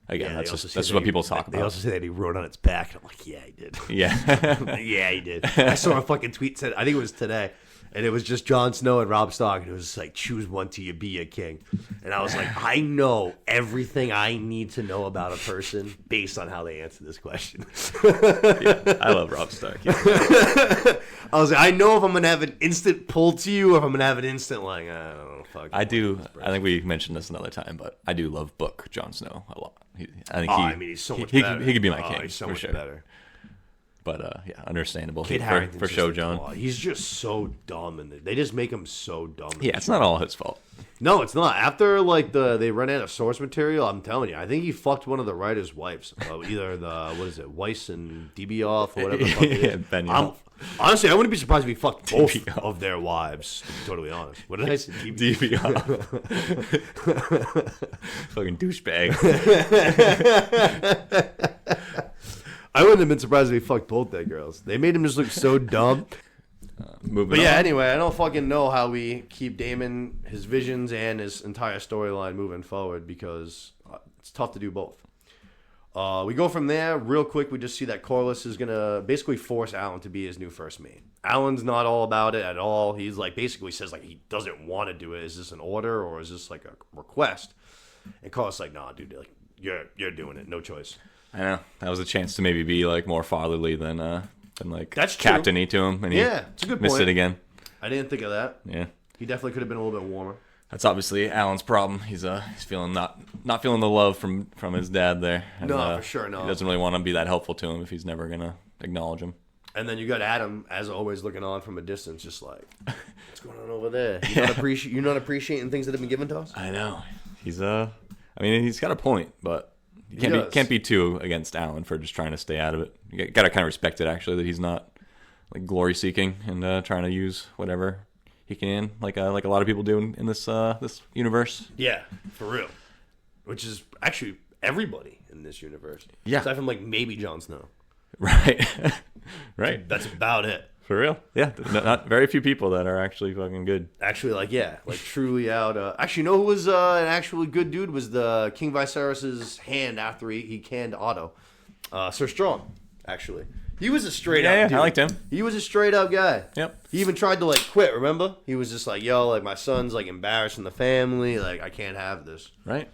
Speaker 2: again, that's just what people talk about.
Speaker 1: They also say that he rode on its back, and I'm like, yeah, he did.
Speaker 2: Yeah.
Speaker 1: Yeah, he did. I saw a fucking tweet said, I think it was today, and it was just Jon Snow and Robb Stark, and it was like, choose one till you be a king. And I was like, I know everything I need to know about a person based on how they answer this question.
Speaker 2: I love Robb Stark. Yeah.
Speaker 1: I was like, I know if I'm going to have an instant pull to you or if I'm going to have an instant, like, I don't know, fuck.
Speaker 2: I do. I think we mentioned this another time, but I do love book Jon Snow a lot.
Speaker 1: He's so much better.
Speaker 2: He could be my king.
Speaker 1: He's so
Speaker 2: for
Speaker 1: much
Speaker 2: sure.
Speaker 1: better.
Speaker 2: But yeah, understandable
Speaker 1: Kit
Speaker 2: for
Speaker 1: Harington's
Speaker 2: Show
Speaker 1: just a
Speaker 2: John.
Speaker 1: claw. He's just so dumb, and they just make him so dumb.
Speaker 2: Yeah, it's not all his fault.
Speaker 1: No, it's not. After like they run out of source material, I'm telling you, I think he fucked one of the writer's wives. Either Weiss and Debioff or whatever the fuck it is. Honestly, I wouldn't be surprised if he fucked both of their wives, to be totally honest. What did I say?
Speaker 2: Debioff. Fucking douchebag.
Speaker 1: I wouldn't have been surprised if he fucked both their girls. They made him just look so dumb. But yeah, anyway, I don't fucking know how we keep Daemon, his visions, and his entire storyline moving forward because it's tough to do both. We go from there real quick. We just see that Corlys is going to basically force Alan to be his new first mate. Alan's not all about it at all. He's like basically says like he doesn't want to do it. Is this an order or is this like a request? And Corlys like, nah, dude, like you're doing it. No choice.
Speaker 2: I know. That was a chance to maybe be like more fatherly than like
Speaker 1: that's
Speaker 2: captain-y to him. And
Speaker 1: it's a good
Speaker 2: missed
Speaker 1: point.
Speaker 2: It again.
Speaker 1: I didn't think of that.
Speaker 2: Yeah.
Speaker 1: He definitely could have been a little bit warmer.
Speaker 2: That's obviously Alan's problem. He's feeling not feeling the love from his dad there. And,
Speaker 1: no, for sure, no.
Speaker 2: He doesn't really want to be that helpful to him if he's never gonna acknowledge him.
Speaker 1: And then you got Adam, as always, looking on from a distance, just like, what's going on over there? You're not appreciating things that have been given to us?
Speaker 2: I know. He's I mean, he's got a point, but you can't be too against Alan for just trying to stay out of it. You got to kind of respect it, actually, that he's not like glory seeking and trying to use whatever he can, like a lot of people do in this this universe.
Speaker 1: Yeah, for real. Which is actually everybody in this universe.
Speaker 2: Yeah.
Speaker 1: Aside from like maybe Jon Snow.
Speaker 2: Right. Right.
Speaker 1: That's about it.
Speaker 2: For real? Yeah. Not very few people that are actually fucking good.
Speaker 1: Actually, like, yeah, like truly out. Actually, you know who was an actually good dude? Was the King Viserys's hand after he canned Otto. Sir Strong, actually. He was a straight up dude.
Speaker 2: I liked him.
Speaker 1: He was a straight up guy.
Speaker 2: Yep.
Speaker 1: He even tried to like quit, remember? He was just like, yo, like my son's like embarrassing the family. Like, I can't have this.
Speaker 2: Right.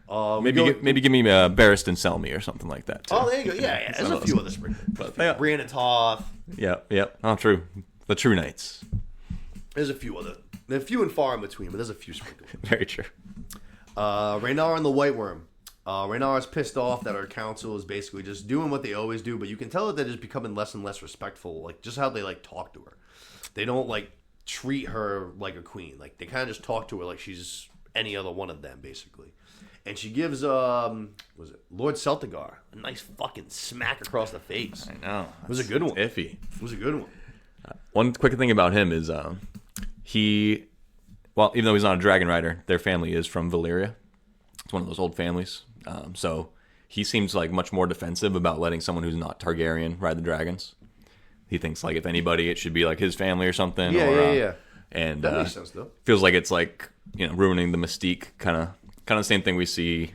Speaker 2: Maybe give me Barristan Selmy or something like that, too.
Speaker 1: Oh, there you go. Yeah. There's a few other sprinklers.
Speaker 2: But, yeah.
Speaker 1: Brienne Toth.
Speaker 2: Yep. Oh, true. The true knights.
Speaker 1: There's a few other. They're few and far in between, but there's a few sprinklers.
Speaker 2: Very true.
Speaker 1: Rhaenyra and the White Worm. Rhaenyra's pissed off that her council is basically just doing what they always do, but you can tell that they're just becoming less and less respectful. Like, just how they, like, talk to her. They don't, like, treat her like a queen. Like, they kind of just talk to her like she's any other one of them, basically. And she gives, Lord Celtigar a nice fucking smack across the face.
Speaker 2: I know.
Speaker 1: It was a good one.
Speaker 2: Iffy.
Speaker 1: It was a good one.
Speaker 2: One quick thing about him is even though he's not a dragon rider, their family is from Valyria. It's one of those old families. So he seems like much more defensive about letting someone who's not Targaryen ride the dragons. He thinks like if anybody, it should be like his family or something.
Speaker 1: Yeah.
Speaker 2: And
Speaker 1: That makes sense, though.
Speaker 2: feels like it's like, ruining the mystique, kind of the same thing we see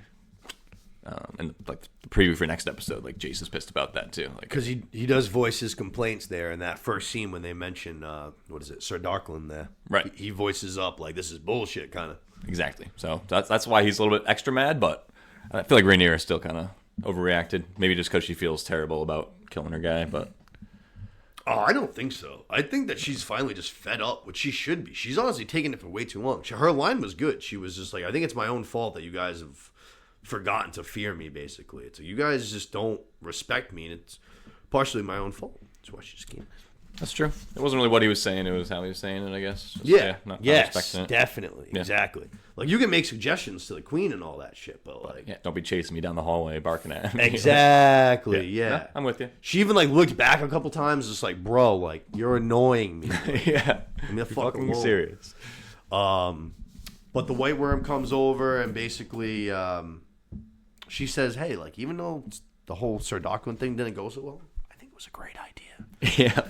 Speaker 2: in like the preview for next episode. Like Jason's pissed about that too, like
Speaker 1: Because he does voice his complaints there in that first scene when they mention Sir Darkland there.
Speaker 2: Right.
Speaker 1: He voices up like this is bullshit, kind of.
Speaker 2: exactly. So that's why he's a little bit extra mad. But I feel like Rhaenyra is still kind of overreacted. Maybe just because she feels terrible about killing her guy. But
Speaker 1: Oh, I don't think so. I think that she's finally just fed up, which she should be. She's honestly taking it for way too long. Her line was good. She was just like, I think it's my own fault that you guys have forgotten to fear me, basically. It's like, you guys just don't respect me, and it's partially my own fault. That's why she just can't.
Speaker 2: that's true. It wasn't really what he was saying. It was how he was saying it, I guess. Just, not
Speaker 1: yes,
Speaker 2: respecting it.
Speaker 1: definitely.
Speaker 2: Yeah.
Speaker 1: Exactly. Like, you can make suggestions to the queen and all that shit, but like...
Speaker 2: Yeah, don't be chasing me down the hallway barking at me.
Speaker 1: Exactly, yeah.
Speaker 2: No, I'm with you.
Speaker 1: She even, like, looked back a couple times, just like, bro, like, you're annoying me.
Speaker 2: Yeah.
Speaker 1: I mean,
Speaker 2: You're
Speaker 1: fuck
Speaker 2: fucking
Speaker 1: alone.
Speaker 2: serious.
Speaker 1: But the White Worm comes over and basically she says, hey, like, even though the whole Sir Darkland thing didn't go so well, I think it was a great idea.
Speaker 2: Yeah.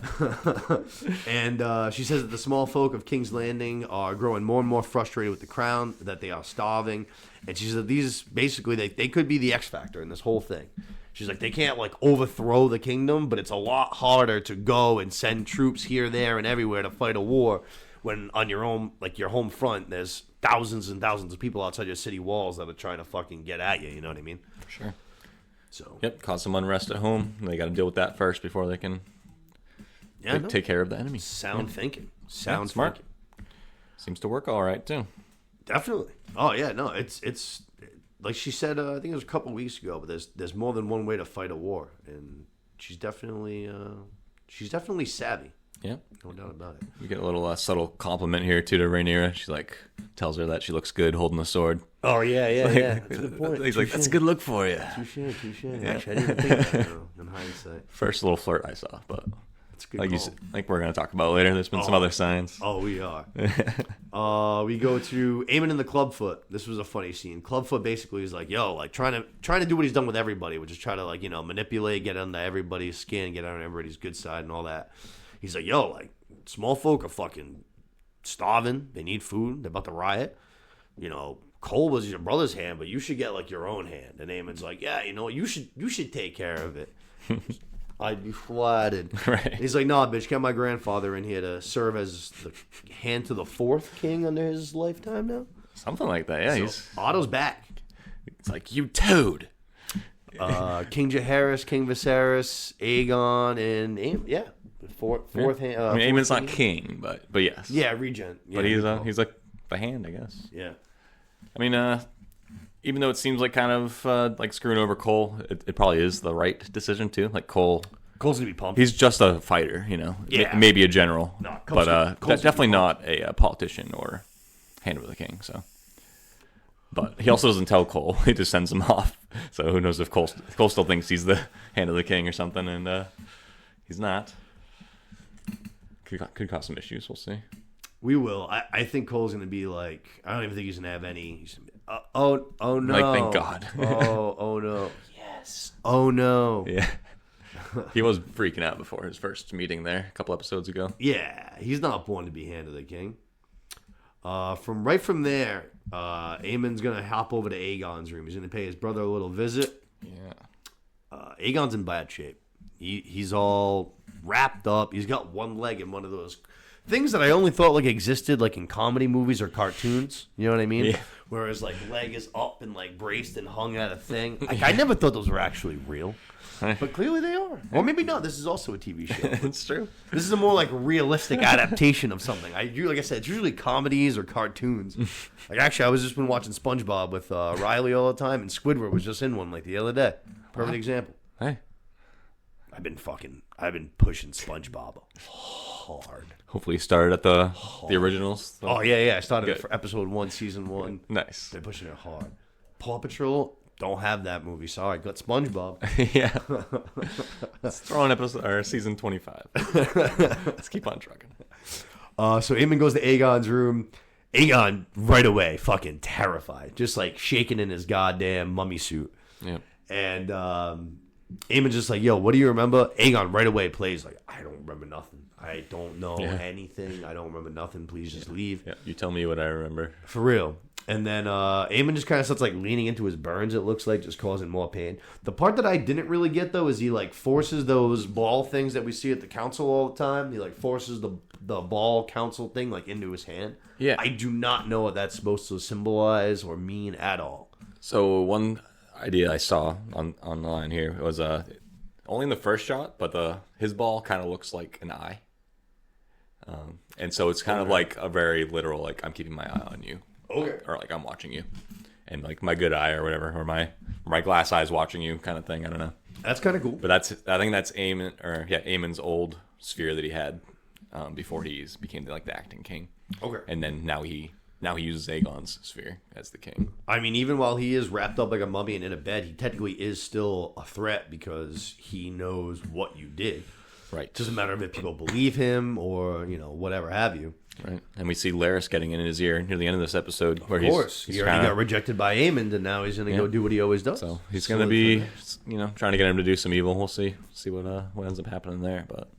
Speaker 1: And she says that the small folk of King's Landing are growing more and more frustrated with the crown, that they are starving. And she says that these, basically, they could be the X factor in this whole thing. She's like, they can't, like, overthrow the kingdom, but it's a lot harder to go and send troops here, there, and everywhere to fight a war when on your own, like, your home front, there's thousands and thousands of people outside your city walls that are trying to fucking get at you, you know what I mean?
Speaker 2: Sure.
Speaker 1: So,
Speaker 2: Yep, cause some unrest at home. They got to deal with that first before they can
Speaker 1: yeah, no.
Speaker 2: take care of the enemy.
Speaker 1: Sound thinking. Sound
Speaker 2: smart.
Speaker 1: thinking.
Speaker 2: Seems to work all right, too.
Speaker 1: Definitely. Oh yeah, no, it's like she said. I think it was a couple weeks ago, but there's more than one way to fight a war, and she's definitely savvy.
Speaker 2: Yeah.
Speaker 1: No doubt about it.
Speaker 2: We get a little subtle compliment here, too, to Rhaenyra. She, like, tells her that she looks good holding the sword.
Speaker 1: Oh yeah. That's a good point.
Speaker 2: He's like, that's a good look for you.
Speaker 1: Touche. Actually, I didn't even think of that in hindsight.
Speaker 2: First little flirt I saw, but
Speaker 1: That's a good
Speaker 2: like
Speaker 1: call.
Speaker 2: you said, like we're going to talk about later, there's been some other signs.
Speaker 1: Oh, we are. We go to Aemon and the Clubfoot. This was a funny scene. Clubfoot basically is like, yo, like trying to do what he's done with everybody, which is try to like, manipulate, get under everybody's skin, get on everybody's good side and all that. He's like, yo, like small folk are fucking starving. They need food. They're about to riot. Cole was your brother's hand, but you should get like your own hand. And Aemon's like, yeah, you should take care of it. I'd be flattered.
Speaker 2: Right.
Speaker 1: He's like, nah, bitch, get my grandfather in here to serve as the hand to the fourth king under his lifetime now.
Speaker 2: Something like that, yeah.
Speaker 1: So, Otto's back.
Speaker 2: It's like, you toad.
Speaker 1: King Jaehaerys, King Viserys, Aegon, and Aemon. Yeah. Fourth hand.
Speaker 2: I mean, Aemon's not king, but yes.
Speaker 1: Yeah, regent. Yeah,
Speaker 2: but he's like the hand, I guess.
Speaker 1: Yeah.
Speaker 2: I mean, even though it seems like kind of like screwing over Cole, it probably is the right decision too. Like Cole's
Speaker 1: gonna be pumped.
Speaker 2: He's just a fighter,
Speaker 1: Yeah.
Speaker 2: Maybe a general,
Speaker 1: No,
Speaker 2: but
Speaker 1: Cole's
Speaker 2: definitely not a politician or hand of the king. So, but he also doesn't tell Cole; he just sends him off. So who knows if Cole still thinks he's the hand of the king or something, and he's not. could cause some issues. We'll see.
Speaker 1: We will. I think Cole's going to be like, I don't even think he's going to have any. He's gonna be, oh no.
Speaker 2: Like, thank God.
Speaker 1: oh no. Yes. Oh no.
Speaker 2: Yeah. He was freaking out before his first meeting there a couple episodes ago.
Speaker 1: Yeah, he's not born to be Hand of the King. From there, Aemon's going to hop over to Aegon's room. He's going to pay his brother a little visit.
Speaker 2: Yeah.
Speaker 1: Aegon's in bad shape. He's all wrapped up. He's got one leg in one of those things that I only thought like existed like in comedy movies or cartoons. You know what I mean?
Speaker 2: Yeah.
Speaker 1: Where his like leg is up and like braced and hung at a thing. Like, I never thought those were actually real. But clearly they are. Or maybe not. This is also a TV show.
Speaker 2: It's true.
Speaker 1: This is a more like realistic adaptation of something. Like I said, it's usually comedies or cartoons. Like actually, I was just been watching SpongeBob with Riley all the time, and Squidward was just in one like the other day. Perfect example.
Speaker 2: Hey.
Speaker 1: I've been pushing SpongeBob hard.
Speaker 2: Hopefully you started at the originals.
Speaker 1: Oh yeah. I started
Speaker 2: Good.
Speaker 1: for episode 1, season 1.
Speaker 2: Nice.
Speaker 1: They're pushing it hard. Paw Patrol, don't have that movie. Sorry, got SpongeBob.
Speaker 2: Yeah. Let's throw on episode or season 25. Let's keep on trucking.
Speaker 1: So Aemon goes to Aegon's room. Aegon right away, fucking terrified, just like shaking in his goddamn mummy suit.
Speaker 2: Yeah.
Speaker 1: And Aemon's just like, yo, what do you remember? Aegon right away plays like, I don't remember nothing. I don't know anything. I don't remember nothing. Please just leave.
Speaker 2: Yeah. You tell me what I remember.
Speaker 1: For real. And then Aemon just kind of starts like leaning into his burns, it looks like, just causing more pain. The part that I didn't really get, though, is he like forces those ball things that we see at the council all the time. He like forces the ball council thing like into his hand.
Speaker 2: Yeah.
Speaker 1: I do not know what that's supposed to symbolize or mean at all.
Speaker 2: So one idea I saw online here was only in the first shot, but his ball kind of looks like an eye. And so it's kind of like a very literal, like, I'm keeping my eye on you.
Speaker 1: Okay.
Speaker 2: Or like, I'm watching you. And like my good eye or whatever, or my glass eye's watching you kind of thing. I don't know.
Speaker 1: That's kind of cool.
Speaker 2: But I think that's Aemon's old sphere that he had before he became the acting king.
Speaker 1: Okay.
Speaker 2: And then now he uses Aegon's sphere as the king.
Speaker 1: I mean, even while he is wrapped up like a mummy and in a bed, he technically is still a threat because he knows what you did.
Speaker 2: Right.
Speaker 1: It doesn't matter if people believe him or, whatever have you.
Speaker 2: Right. And we see Larys getting in his ear near the end of this episode. Where
Speaker 1: Of course. He already got rejected by Aemon, and now he's going to go do what he always does.
Speaker 2: So he's going to be, trying to get him to do some evil. We'll see what ends up happening there. But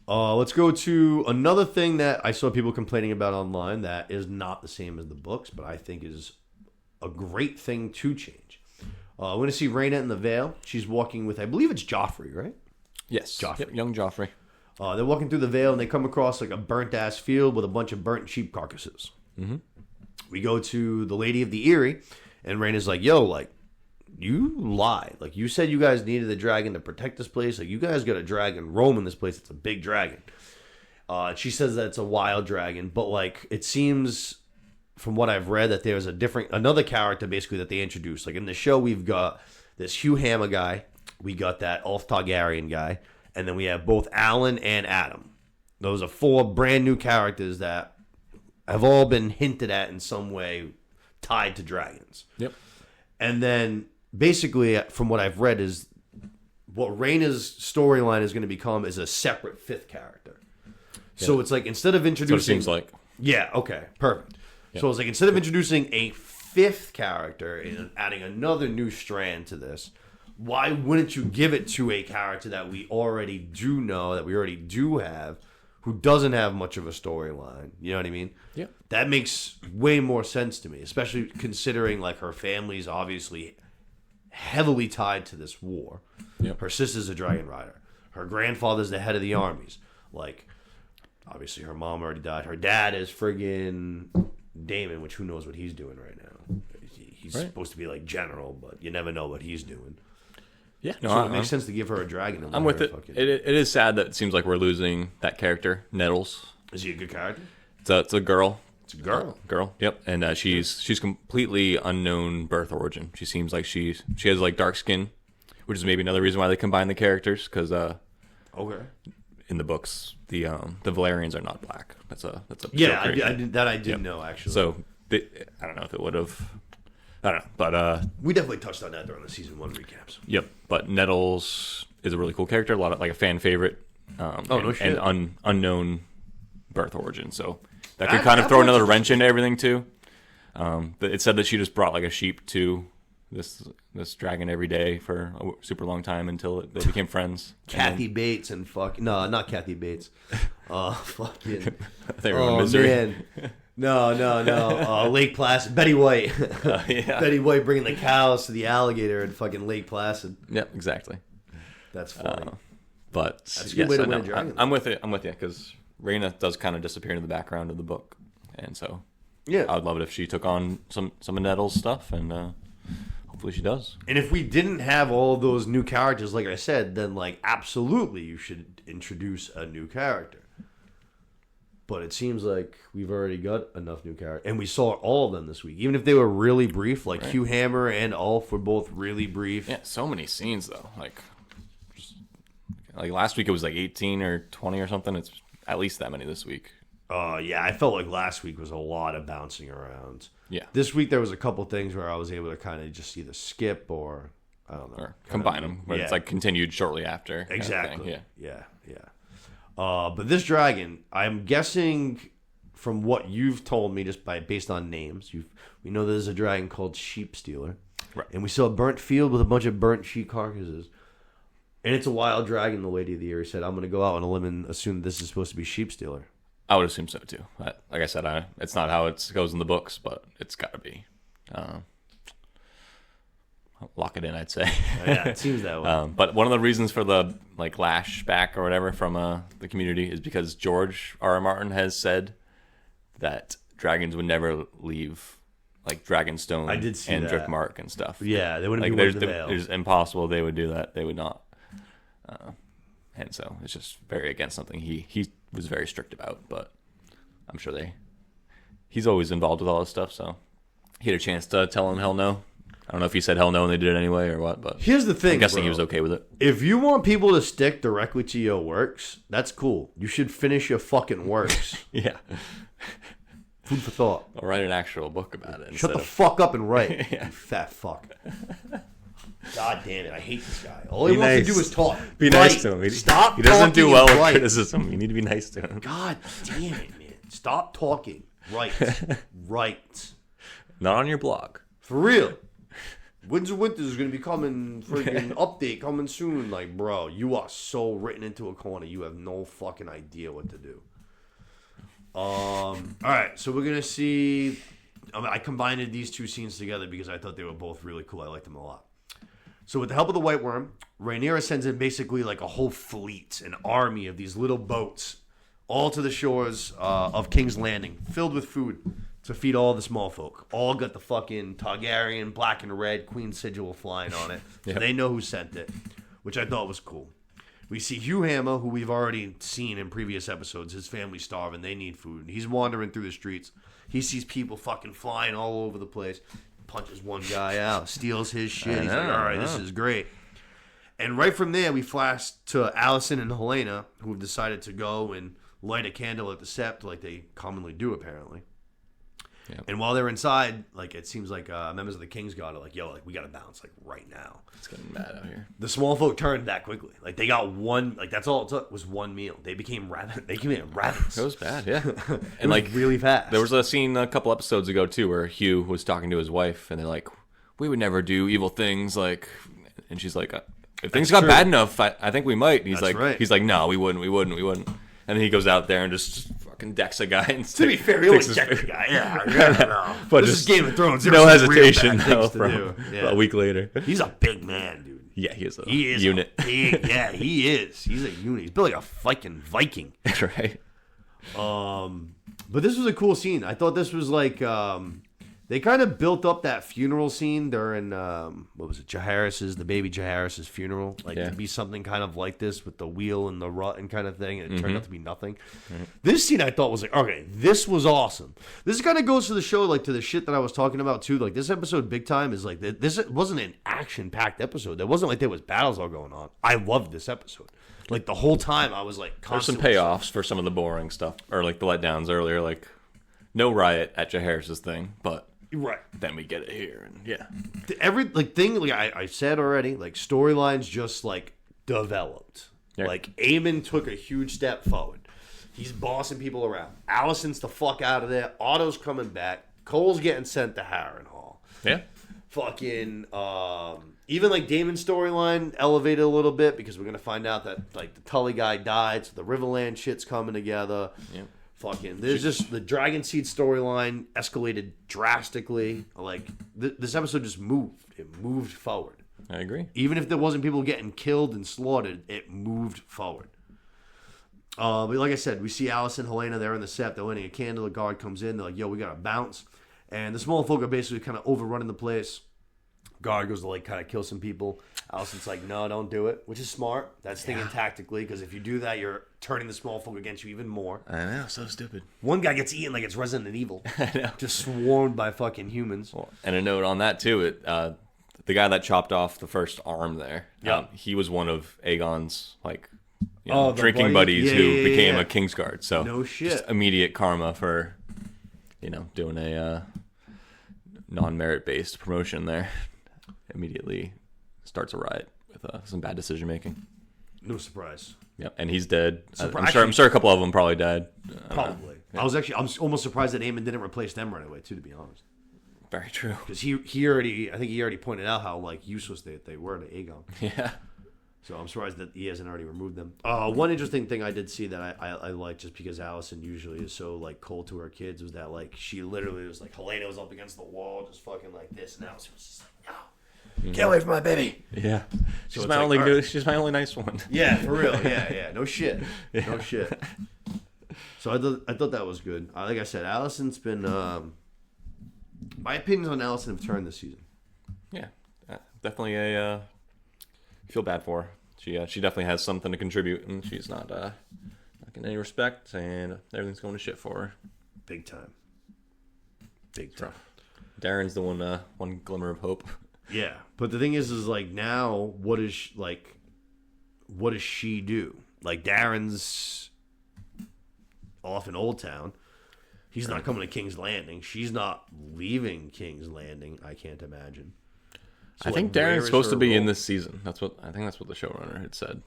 Speaker 1: let's go to another thing that I saw people complaining about online that is not the same as the books, but I think is a great thing to change. We're going to see Rhaena in the Vale. She's walking with, I believe it's Joffrey, right?
Speaker 2: yes,
Speaker 1: Joffrey.
Speaker 2: Yep, young Joffrey.
Speaker 1: They're walking through the Vale, and they come across like a burnt-ass field with a bunch of burnt sheep carcasses. Mm-hmm. We go to the Lady of the Eyrie, and Rhaena's like, yo, like, you lied. Like, you said you guys needed a dragon to protect this place. Like, you guys got a dragon roaming this place. It's a big dragon. She says that it's a wild dragon, but, like, it seems, from what I've read, that there's another character, basically, that they introduced. Like, in the show, we've got this Hugh Hammer guy. We got that Ulf Targaryen guy. And then we have both Alan and Adam. Those are 4 brand new characters that have all been hinted at in some way tied to dragons.
Speaker 2: Yep.
Speaker 1: And then basically, from what I've read, is what Rhaena's storyline is going to become is a separate 5th character. Yeah. So it's like instead of introducing...
Speaker 2: That's what it seems like.
Speaker 1: Yeah, okay, perfect. Yep. So it's like instead of introducing a 5th character and adding another new strand to this... Why wouldn't you give it to a character that we already do know, that we already do have, who doesn't have much of a storyline? You know what I mean?
Speaker 2: Yeah.
Speaker 1: That makes way more sense to me, especially considering like her family's obviously heavily tied to this war.
Speaker 2: Yep.
Speaker 1: Her sister's a dragon rider. Her grandfather's the head of the armies. Like, obviously her mom already died. Her dad is friggin' Daemon, which who knows what he's doing right now. He's supposed to be like general, but you never know what he's doing.
Speaker 2: Yeah, no,
Speaker 1: so it makes sense to give her a dragon.
Speaker 2: I'm with it. It is sad that it seems like we're losing that character, Nettles.
Speaker 1: Is he a good character?
Speaker 2: It's a girl.
Speaker 1: It's a girl.
Speaker 2: Girl. Yep. And she's completely unknown birth origin. She seems like she has like dark skin, which is maybe another reason why they combine the characters because okay. In the books, the Valerians are not black. That's a
Speaker 1: I didn't know actually.
Speaker 2: So I don't know if it would have. I don't know, but
Speaker 1: we definitely touched on that during the season 1 recaps.
Speaker 2: Yep, but Nettles is a really cool character, a fan favorite.
Speaker 1: No shit.
Speaker 2: And unknown birth origin. So that could kind of throw another wrench into everything too. It said that she just brought like a sheep to this dragon every day for a super long time until they became friends.
Speaker 1: Kathy Bates and no, not Kathy Bates. Fucking.
Speaker 2: They were in Misery.
Speaker 1: Man. No. Lake Placid. Betty White.
Speaker 2: Yeah.
Speaker 1: Betty White bringing the cows to the alligator in fucking Lake Placid.
Speaker 2: Yep, exactly.
Speaker 1: That's funny.
Speaker 2: But
Speaker 1: that's a good way to win a dragon.
Speaker 2: I'm with you because Rhaena does kind of disappear into the background of the book, and so
Speaker 1: yeah,
Speaker 2: I would love it if she took on some of Nettle's stuff, and hopefully she does.
Speaker 1: And if we didn't have all those new characters, like I said, then like absolutely you should introduce a new character. But it seems like we've already got enough new characters, and we saw all of them this week, even if they were really brief. Like Hugh Hammer and Ulf were both really brief.
Speaker 2: Yeah, so many scenes though. Like last week it was like 18 or 20 or something. It's at least that many this week.
Speaker 1: Yeah, I felt like last week was a lot of bouncing around.
Speaker 2: Yeah.
Speaker 1: This week there was a couple things where I was able to kind of just either skip or, I don't know.
Speaker 2: Or combine them, where it's like continued shortly after.
Speaker 1: Exactly.
Speaker 2: Yeah.
Speaker 1: But this dragon, I'm guessing from what you've told me just based on names, we know there's a dragon called Sheep Stealer.
Speaker 2: Right.
Speaker 1: And we saw a burnt field with a bunch of burnt sheep carcasses. And it's a wild dragon, the Lady of the Year said. I'm going to go out on a limb and assume this is supposed to be Sheep Stealer.
Speaker 2: I would assume so too. Like I said, it's not how it goes in the books, but it's got to be. Lock it in, I'd say.
Speaker 1: Yeah, it seems that way.
Speaker 2: But one of the reasons for the lash back or whatever from the community is because George R.R. Martin has said that dragons would never leave Dragonstone
Speaker 1: I did see
Speaker 2: and
Speaker 1: that.
Speaker 2: Driftmark and stuff.
Speaker 1: Yeah, they wouldn't be the Vale.
Speaker 2: It's impossible they would do that. They would not. And so it's just very against something he was very strict about. But I'm sure he's always involved with all this stuff, so he had a chance to tell him hell no. I don't know if he said hell no and they did it anyway or what, but
Speaker 1: here's the thing,
Speaker 2: I'm guessing
Speaker 1: bro.
Speaker 2: He was okay with it.
Speaker 1: If you want people to stick directly to your works, that's cool. You should finish your fucking works.
Speaker 2: Yeah.
Speaker 1: Food for thought.
Speaker 2: I'll write an actual book about it.
Speaker 1: Shut the fuck up and write,
Speaker 2: Yeah.
Speaker 1: you fat fuck. God damn it, I hate this guy. All he wants to do is talk.
Speaker 2: Be nice to him.
Speaker 1: Stop
Speaker 2: He doesn't do
Speaker 1: talking
Speaker 2: well
Speaker 1: and
Speaker 2: with
Speaker 1: write.
Speaker 2: criticism. You need to be nice to him.
Speaker 1: God damn it, man. Stop talking. Right. Right.
Speaker 2: Not on your blog.
Speaker 1: For real. Winds of Winter is going to be coming, friggin' update coming soon. Like, bro, you are so written into a corner. You have no fucking idea what to do. All right, so we're going to see. I combined these two scenes together because I thought they were both really cool. I liked them a lot. So with the help of the White Worm, Rhaenyra sends in basically like a whole fleet, an army of these little boats, all to the shores of King's Landing, filled with food to feed all the small folk. All got the fucking Targaryen black and red Queen sigil flying on it. So
Speaker 2: Yep.
Speaker 1: they know who sent it, which I thought was cool. We see Hugh Hammer, who we've already seen in previous episodes. His family's starving. They need food. He's wandering through the streets. He sees people fucking flying all over the place. Punches one guy out, steals his shit. He's like, all right, this is great. And right from there, we flash to Alicent and Helena, who have decided to go and light a candle at the Sept like they commonly do, apparently.
Speaker 2: Yep.
Speaker 1: And while they're inside, like it seems like members of the King's Guard are like, yo, like we got to bounce like right now.
Speaker 2: It's getting mad out here.
Speaker 1: The small folk turned that quickly. Like they got one, like that's all it took was one meal. They became rabbit. They became rabbits.
Speaker 2: It was bad, yeah.
Speaker 1: And like really fast.
Speaker 2: There was a scene a couple episodes ago too where Hugh was talking to his wife, and they're like, "We would never do evil things." Like, and she's like, "If things got bad enough, I think we might." And he's like, "No, we wouldn't." And then he goes out there and just fucking decks a guy. And
Speaker 1: to be fair, he only decked the guy. Yeah, no.
Speaker 2: But
Speaker 1: this
Speaker 2: just
Speaker 1: is Game of Thrones.
Speaker 2: No
Speaker 1: There's some real
Speaker 2: hesitation
Speaker 1: bad
Speaker 2: though.
Speaker 1: things to
Speaker 2: From
Speaker 1: do. Yeah.
Speaker 2: a week later,
Speaker 1: He's a big man, dude.
Speaker 2: yeah, he is a
Speaker 1: He is
Speaker 2: unit.
Speaker 1: Yeah, he is. He's a unit. He's built like a fucking Viking.
Speaker 2: Right.
Speaker 1: But this was a cool scene. I thought this was like they kind of built up that funeral scene during what was it, the baby Jaehaerys's funeral, like to be something kind of like this with the wheel and the rut and kind of thing, and it turned out to be nothing. This scene I thought was like, okay, this was awesome. This kind of goes to the show, like to the shit that I was talking about too. Like this episode, big time, is like this wasn't an action-packed episode. It wasn't like there was battles all going on. I loved this episode. Like the whole time, I was like,
Speaker 2: There's some
Speaker 1: constantly
Speaker 2: payoffs for some of the boring stuff, or like the letdowns earlier, like no riot at Jaehaerys's thing, but
Speaker 1: right.
Speaker 2: then we get it here, and yeah,
Speaker 1: Every like thing like I said already, like storylines just like developed.
Speaker 2: Yeah.
Speaker 1: Like, Aemon took a huge step forward. He's bossing people around. Allison's the fuck out of there. Otto's coming back. Cole's getting sent to Harrenhal.
Speaker 2: Yeah.
Speaker 1: Fucking, even like Daemon's storyline elevated a little bit because we're gonna find out that like the Tully guy died, so the Riverland shit's coming together.
Speaker 2: Yeah.
Speaker 1: Fucking, there's just the Dragon Seed storyline escalated drastically. Like this episode just moved. It moved forward.
Speaker 2: I agree.
Speaker 1: Even if there wasn't people getting killed and slaughtered, it moved forward. But like I said, we see Alice and Helena there in the set. They're lighting a candle. The guard comes in. They're like, yo, we got to bounce. And the small folk are basically kind of overrunning the place. Guard goes to like kind of kill some people. Allison's like, no, don't do it, which is smart. That's thinking tactically, because if you do that, you're turning the small folk against you even more.
Speaker 2: I know, so stupid.
Speaker 1: One guy gets eaten like it's Resident Evil.
Speaker 2: I know.
Speaker 1: Just swarmed by fucking humans.
Speaker 2: Well, and a note on that, too. The guy that chopped off the first arm there, he was one of Aegon's, like, drinking buddies who became a Kingsguard. So
Speaker 1: no shit.
Speaker 2: Just immediate karma for, doing a non-merit-based promotion there. Immediately starts a riot with some bad decision making.
Speaker 1: No surprise.
Speaker 2: Yeah, and he's dead. I'm sure a couple of them probably died.
Speaker 1: Probably. I'm almost surprised that Aemon didn't replace them right away too, to be honest.
Speaker 2: Very true.
Speaker 1: Because he already pointed out how like useless they were to Aegon.
Speaker 2: Yeah.
Speaker 1: So I'm surprised that he hasn't already removed them. One interesting thing I did see that I liked, just because Allison usually is so like cold to her kids, was that like she literally was like, Helena was up against the wall just fucking like this, and Allison was just like, no. Get away from my baby.
Speaker 2: Yeah.
Speaker 1: So
Speaker 2: She's my only
Speaker 1: right.
Speaker 2: She's my only nice one.
Speaker 1: Yeah, for real. Yeah. No shit. No shit. So I thought that was good. Like I said, Allison's been my opinions on Allison have turned this season.
Speaker 2: Yeah. Definitely a feel bad for her. She definitely has something to contribute, and she's not getting any respect, and everything's going to shit for her.
Speaker 1: Big time. Big time.
Speaker 2: Darren's the one glimmer of hope.
Speaker 1: Yeah, but the thing is like now, what does she do? Like Darren's off in Old Town. He's not coming to King's Landing. She's not leaving King's Landing. I can't imagine. So
Speaker 2: I think Darren's supposed to be in this season. That's what the showrunner had said.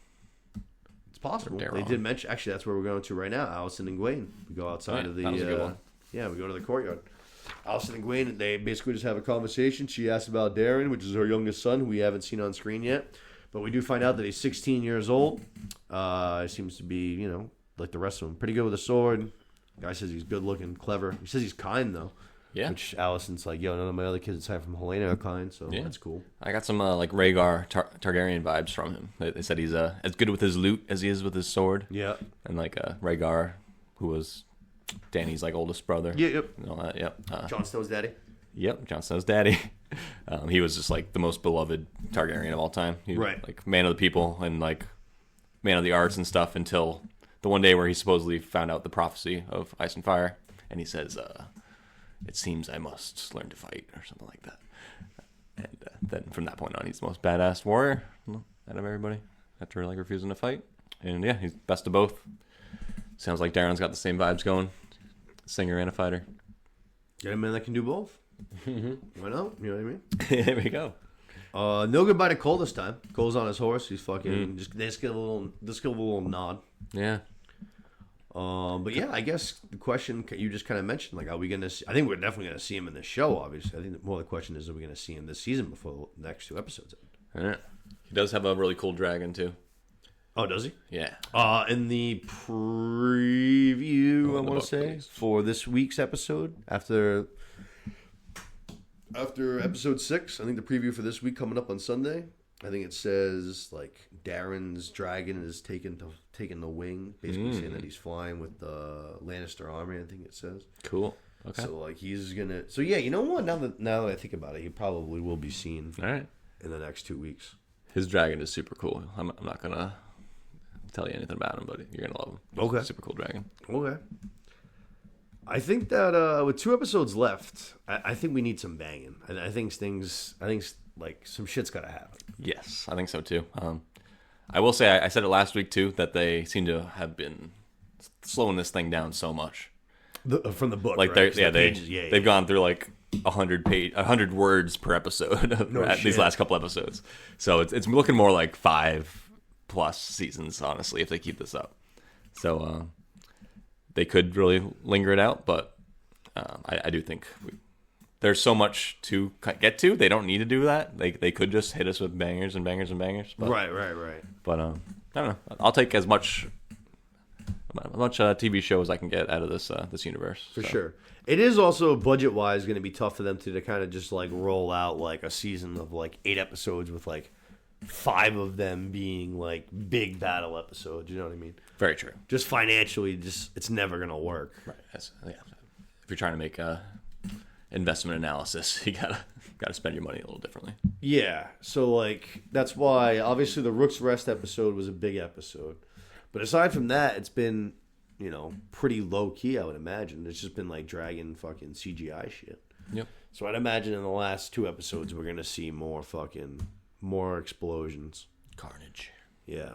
Speaker 1: It's possible. They did mention. Actually, that's where we're going to right now. Allison and Gwen. We go outside of the.
Speaker 2: That was a good one.
Speaker 1: Yeah, we go to the courtyard. Allison and Gwen, they basically just have a conversation. She asks about Darren, which is her youngest son, who we haven't seen on screen yet. But we do find out that he's 16 years old. He seems to be, like the rest of them, pretty good with a sword. Guy says he's good looking, clever. He says he's kind, though. Yeah. Which Allison's like, yo, none of my other kids aside from Helena are kind, so that's cool.
Speaker 2: I got some like Rhaegar Targaryen vibes from him. They said he's as good with his loot as he is with his sword.
Speaker 1: Yeah.
Speaker 2: And like Rhaegar, who was Dany's like oldest brother.
Speaker 1: Yep.
Speaker 2: And all that. Yep.
Speaker 1: Jon Snow's daddy.
Speaker 2: Yep, Jon Snow's daddy. He was just like the most beloved Targaryen of all time. He was, like man of the people and like man of the arts and stuff, until the one day where he supposedly found out the prophecy of Ice and Fire, and he says, "It seems I must learn to fight," or something like that. And then from that point on, he's the most badass warrior out of everybody after like refusing to fight. And yeah, he's best of both. Sounds like Darren's got the same vibes going. Singer and a fighter.
Speaker 1: Get a man that can do both. Why not? You know what I mean?
Speaker 2: There we go.
Speaker 1: No goodbye to Cole this time. Cole's on his horse. He's fucking just give a little nod.
Speaker 2: Yeah.
Speaker 1: But yeah, I guess the question you just kind of mentioned, like, are we gonna? I think we're definitely gonna see him in this show. Obviously, I think more the question is, are we gonna see him this season before the next two episodes end?
Speaker 2: Yeah. He does have a really cool dragon too.
Speaker 1: Oh, does he?
Speaker 2: Yeah.
Speaker 1: In the preview, I want to say, for this week's episode, after episode 6, I think the preview for this week coming up on Sunday, I think it says like Darren's dragon is taking the wing, basically saying that he's flying with the Lannister army. I think it says.
Speaker 2: Cool. Okay.
Speaker 1: So like he's gonna. So yeah, you know what? Now that I think about it, he probably will be seen.
Speaker 2: All right.
Speaker 1: In the next 2 weeks.
Speaker 2: His dragon is super cool. I'm not gonna tell you anything about him, but you're gonna love him.
Speaker 1: Okay.
Speaker 2: Super cool dragon.
Speaker 1: Okay. I think that with 2 episodes left, I think we need some banging. I think like some shit's gotta happen.
Speaker 2: Yes, I think so too. I will say I said it last week too, that they seem to have been slowing this thing down so much.
Speaker 1: From the book,
Speaker 2: like
Speaker 1: right?
Speaker 2: They've gone through like 100 words per episode these last couple episodes. So it's looking more like 5 plus seasons, honestly, if they keep this up. So they could really linger it out, but I do think there's so much to get to. They don't need to do that. They could just hit us with bangers and bangers and bangers. But,
Speaker 1: Right.
Speaker 2: But I don't know. I'll take as much TV show as I can get out of this universe.
Speaker 1: For sure. It is also budget-wise going to be tough for them to kind of just like roll out like a season of like 8 episodes with like 5 of them being like big battle episodes. You know what I mean?
Speaker 2: Very true.
Speaker 1: Just financially, it's never going to work.
Speaker 2: Right. Yeah. If you're trying to make a investment analysis, you gotta spend your money a little differently.
Speaker 1: Yeah. So like that's why obviously the Rook's Rest episode was a big episode. But aside from that, it's been, pretty low key, I would imagine. It's just been like dragging fucking CGI shit.
Speaker 2: Yep.
Speaker 1: So I'd imagine in the last 2 episodes we're gonna see more explosions.
Speaker 2: Carnage.
Speaker 1: Yeah.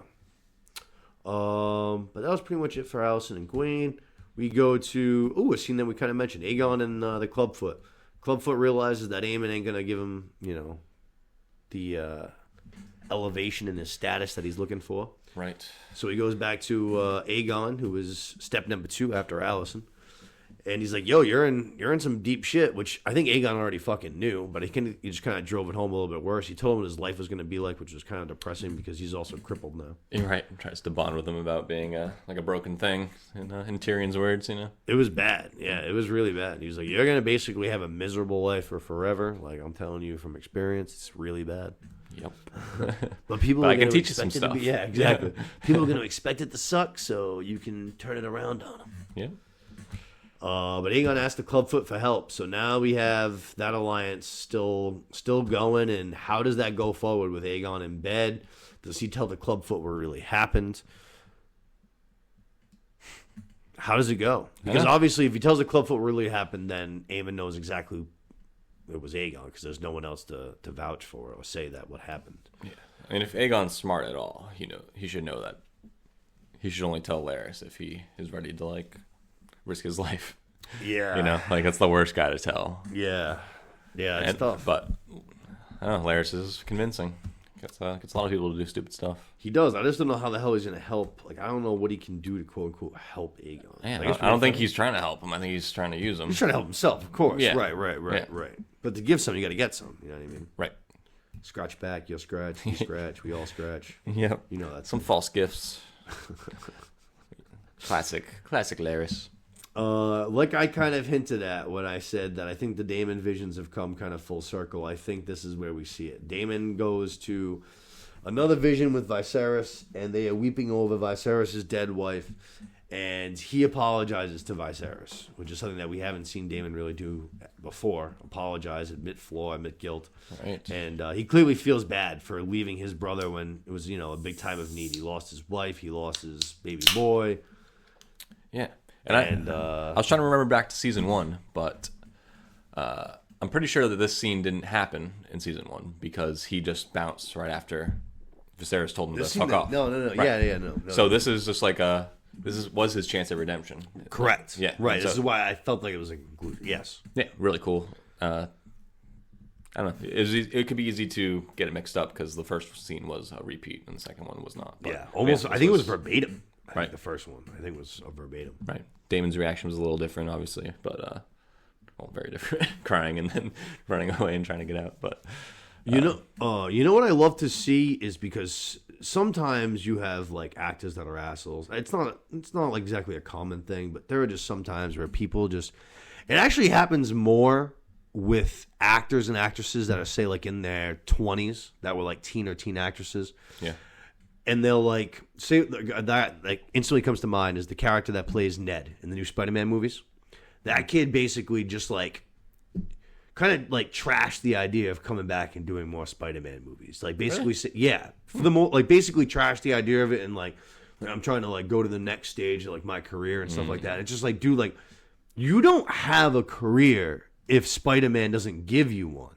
Speaker 1: But that was pretty much it for Allison and Gwen. We go to a scene that we kind of mentioned, Aegon and the Clubfoot. Clubfoot realizes that Aemon ain't gonna give him, the elevation in his status that he's looking for.
Speaker 2: Right.
Speaker 1: So he goes back to Aegon, who is step number 2 after Allison, and he's like, "Yo, you're in some deep shit," which I think Aegon already fucking knew, but he just kind of drove it home a little bit worse. He told him what his life was going to be like, which was kind of depressing because he's also crippled now.
Speaker 2: You're right. Tries to bond with him about being like a broken thing, in Tyrion's words.
Speaker 1: It was bad. Yeah, it was really bad. He was like, "You're going to basically have a miserable life for forever. Like I'm telling you from experience, it's really bad."
Speaker 2: Yep.
Speaker 1: But people
Speaker 2: But
Speaker 1: are
Speaker 2: I can
Speaker 1: gonna
Speaker 2: teach you some
Speaker 1: expect it to
Speaker 2: stuff.
Speaker 1: be- yeah, exactly. People are going to expect it to suck, so you can turn it around on them.
Speaker 2: Yeah.
Speaker 1: But Aegon asked the Clubfoot for help, so now we have that alliance still going. And how does that go forward with Aegon in bed? Does he tell the Clubfoot what really happened? How does it go? Because obviously, if he tells the Clubfoot what really happened, then Aemon knows exactly it was Aegon, because there's no one else to vouch for or say that what happened.
Speaker 2: Yeah. I mean, if Aegon's smart at all, he should know that he should only tell Larys if he is ready to like risk his life.
Speaker 1: Yeah,
Speaker 2: That's the worst guy to tell.
Speaker 1: Yeah, it's tough.
Speaker 2: But I don't know, Larys is convincing. Gets a lot of people to do stupid stuff.
Speaker 1: He does. I just don't know how the hell he's going to help. Like, I don't know what he can do to quote unquote help Aegon.
Speaker 2: Yeah, I don't think he's trying to help him. I think he's trying to use him.
Speaker 1: He's trying to help himself, of course.
Speaker 2: Yeah.
Speaker 1: Right. But to give some, you got to get some. You know what I mean?
Speaker 2: Right.
Speaker 1: Scratch back, you'll scratch. You scratch, we all scratch.
Speaker 2: Yep.
Speaker 1: You know that.
Speaker 2: Some false gifts. Classic Larys.
Speaker 1: Like I kind of hinted at when I said that I think the Daemon visions have come kind of full circle. I think this is where we see it. Daemon goes to another vision with Viserys, and they are weeping over Viserys' dead wife, and he apologizes to Viserys, which is something that we haven't seen Daemon really do before. Apologize, admit flaw, admit guilt.
Speaker 2: Right.
Speaker 1: And he clearly feels bad for leaving his brother when it was, a big time of need. He lost his wife, he lost his baby boy.
Speaker 2: Yeah. And I was trying to remember back to season 1, but I'm pretty sure that this scene didn't happen in season 1 because he just bounced right after Viserys told him to fuck off.
Speaker 1: No.
Speaker 2: Right.
Speaker 1: Yeah. No.
Speaker 2: So this is just like was his chance at redemption.
Speaker 1: Correct.
Speaker 2: Yeah.
Speaker 1: Right.
Speaker 2: So,
Speaker 1: this is why I felt like it was a conclusion. Yes.
Speaker 2: Yeah. Really cool. I don't know. It could be easy to get it mixed up because the first scene was a repeat and the second one was not. But,
Speaker 1: Yeah. Almost. I think it was verbatim.
Speaker 2: Right.
Speaker 1: The first one, I think, was a verbatim.
Speaker 2: Right. Damon's reaction was a little different, obviously, but very different. Crying and then running away and trying to get out. But
Speaker 1: you know what I love to see is because sometimes you have like actors that are assholes. It's not like exactly a common thing, but there are just some times where people just. It actually happens more with actors and actresses that are, say, like in their 20s that were like teen actresses.
Speaker 2: Yeah.
Speaker 1: And they'll like say that like instantly comes to mind is the character that plays Ned in the new Spider-Man movies. That kid basically just like kind of like trashed the idea of coming back and doing more Spider-Man movies. Like basically, for the like basically trashed the idea of it and like I'm trying to like go to the next stage of like my career and stuff like that. It's just like, dude, like you don't have a career if Spider-Man doesn't give you one.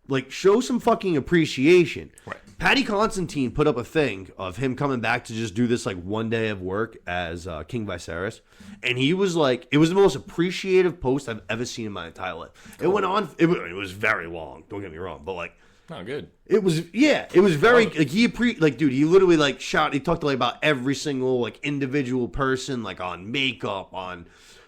Speaker 1: Like, show some fucking appreciation.
Speaker 2: Right.
Speaker 1: Patty Constantine put up a thing of him coming back to just do this, like, one day of work as King Viserys. And he was like, it was the most appreciative post I've ever seen in my entire life. Cool. It went on, it was very long, don't get me wrong. But, like,
Speaker 2: Oh, good.
Speaker 1: It was very like he literally like he talked like about every single like individual person, like on makeup, on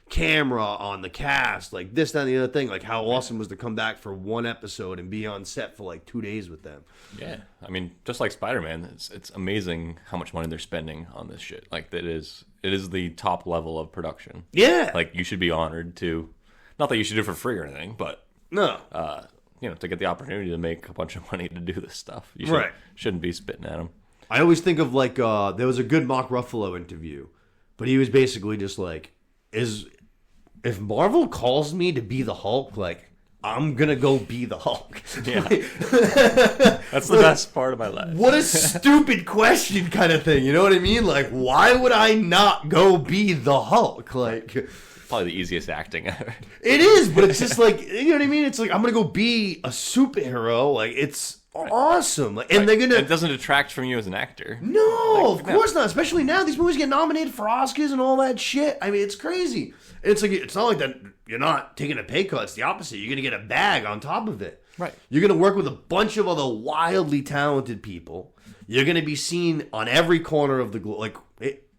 Speaker 1: camera, on the cast, like this, that, and the other thing, like how awesome was to come back for one episode and be on set for like 2 days with them.
Speaker 2: Yeah, I mean, just like Spider-Man, it's amazing how much money they're spending on this shit. Like it is the top level of production.
Speaker 1: Yeah,
Speaker 2: like you should be honored to, not that you should do it for free or anything, but
Speaker 1: no.
Speaker 2: To get the opportunity to make a bunch of money to do this stuff. You shouldn't be spitting at them.
Speaker 1: I always think of like, there was a good Mark Ruffalo interview, but he was basically just like, if Marvel calls me to be the Hulk, like, I'm going to go be the Hulk.
Speaker 2: Yeah. That's the best part of my life.
Speaker 1: What a stupid question kind of thing. You know what I mean? Like, why would I not go be the Hulk? Like...
Speaker 2: Probably the easiest acting ever.
Speaker 1: It is, but it's just like, you know what I mean? It's like, I'm going to go be a superhero. Like, it's awesome. Like, and they're going to...
Speaker 2: It doesn't detract from you as an actor.
Speaker 1: No, of course not. Especially now. These movies get nominated for Oscars and all that shit. I mean, it's crazy. And it's like, it's not like that you're not taking a pay cut. It's the opposite. You're going to get a bag on top of it.
Speaker 2: Right.
Speaker 1: You're going to work with a bunch of other wildly talented people. You're going to be seen on every corner of the globe. Like,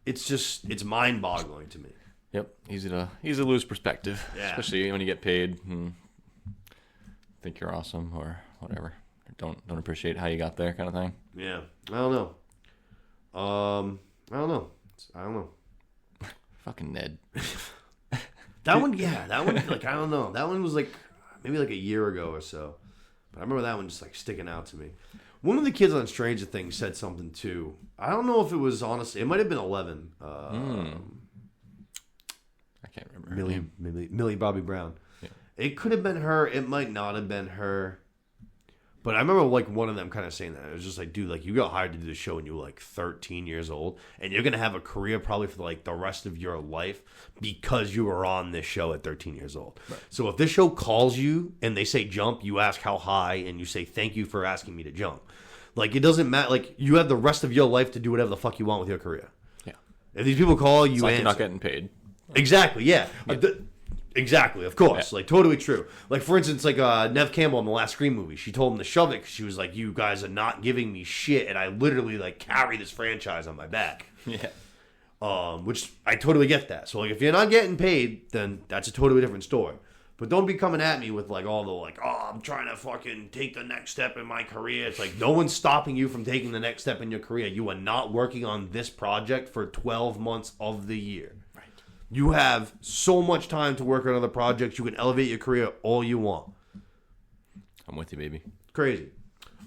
Speaker 1: it's mind-boggling to me.
Speaker 2: Yep, easy to lose perspective, especially when you get paid and think you're awesome or whatever. Don't appreciate how you got there, kind of thing.
Speaker 1: Yeah, I don't know. I don't know.
Speaker 2: Fucking Ned.
Speaker 1: That one, like I don't know. That one was like maybe like a year ago or so, but I remember that one just like sticking out to me. One of the kids on Stranger Things said something too. I don't know if it was honestly. It might have been 11.
Speaker 2: I can't remember.
Speaker 1: Millie Bobby Brown.
Speaker 2: Yeah.
Speaker 1: It could have been her. It might not have been her. But I remember like one of them kind of saying that. It was just like, dude, like you got hired to do the show when you were like 13 years old, and you're gonna have a career probably for like the rest of your life because you were on this show at 13 years old. Right. So if this show calls you and they say jump, you ask how high, and you say thank you for asking me to jump. Like it doesn't matter. Like you have the rest of your life to do whatever the fuck you want with your career.
Speaker 2: Yeah.
Speaker 1: If these people call you,
Speaker 2: it's like
Speaker 1: answer.
Speaker 2: You're not getting paid.
Speaker 1: Exactly, yeah. Exactly, of course. Yeah. Like, totally true. Like, for instance, like, Nev Campbell in the last Scream movie, she told him to shove it because she was like, you guys are not giving me shit, and I literally, like, carry this franchise on my back.
Speaker 2: Yeah.
Speaker 1: Which, I totally get that. So, like, if you're not getting paid, then that's a totally different story. But don't be coming at me with, like, all the, like, oh, I'm trying to fucking take the next step in my career. It's like, no one's stopping you from taking the next step in your career. You are not working on this project for 12 months of the year. You have so much time to work on other projects. You can elevate your career all you want.
Speaker 2: I'm with you, baby.
Speaker 1: Crazy.